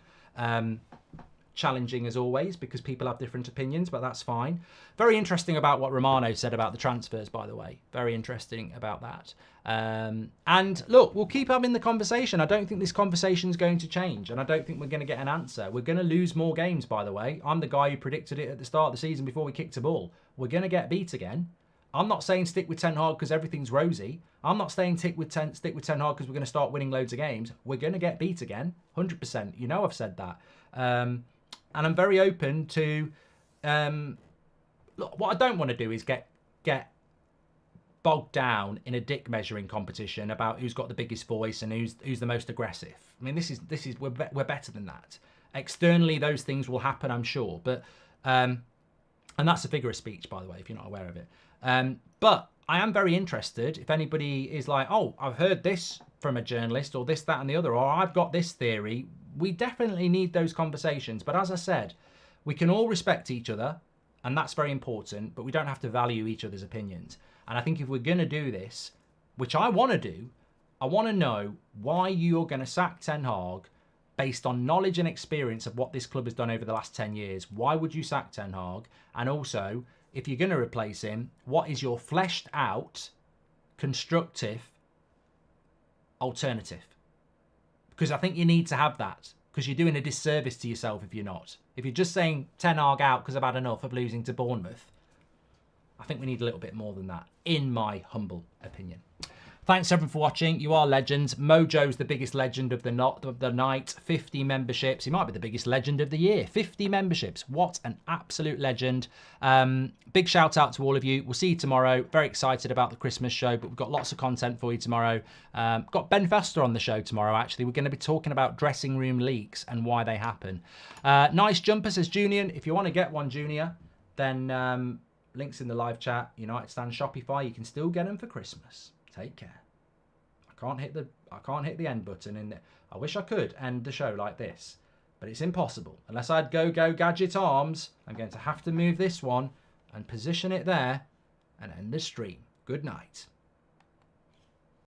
challenging as always because people have different opinions, but that's fine. Very interesting about what Romano said about the transfers, by the way. Very interesting about that. And look, we'll keep having the conversation. I don't think this conversation is going to change, and I don't think we're going to get an answer. We're going to lose more games, by the way. I'm the guy who predicted it at the start of the season before we kicked a ball. We're going to get beat again. I'm not saying stick with Ten Hag because everything's rosy. I'm not saying stick with Ten Hag because we're going to start winning loads of games. We're going to get beat again, 100%. You know I've said that. And I'm very open to... look, what I don't want to do is get bogged down in a dick measuring competition about who's got the biggest voice and who's the most aggressive. I mean, this is we're better than that. Externally, those things will happen, I'm sure. But and that's a figure of speech, by the way, if you're not aware of it. But I am very interested if anybody is like, oh, I've heard this from a journalist or this, that and the other, or I've got this theory. We definitely need those conversations. But as I said, we can all respect each other, and that's very important, but we don't have to value each other's opinions. And I think if we're going to do this, which I want to do, I want to know why you're going to sack Ten Hag based on knowledge and experience of what this club has done over the last 10 years. Why would you sack Ten Hag? And also, if you're going to replace him, what is your fleshed out, constructive alternative? Because I think you need to have that, because you're doing a disservice to yourself if you're not. If you're just saying Ten Hag out because I've had enough of losing to Bournemouth, I think we need a little bit more than that, in my humble opinion. Thanks everyone for watching. You are legends. Mojo's the biggest legend of the night. 50 memberships. He might be the biggest legend of the year. 50 memberships. What an absolute legend. Big shout out to all of you. We'll see you tomorrow. Very excited about the Christmas show, but we've got lots of content for you tomorrow. Got Ben Foster on the show tomorrow, actually. We're going to be talking about dressing room leaks and why they happen. Nice jumper, says Junior. If you want to get one, Junior, then links in the live chat. United Stand Shopify. You can still get them for Christmas. Take care. I can't hit the end button in there. I wish I could end the show like this, but it's impossible. Unless I'd go gadget arms, I'm going to have to move this one and position it there and end the stream. Good night.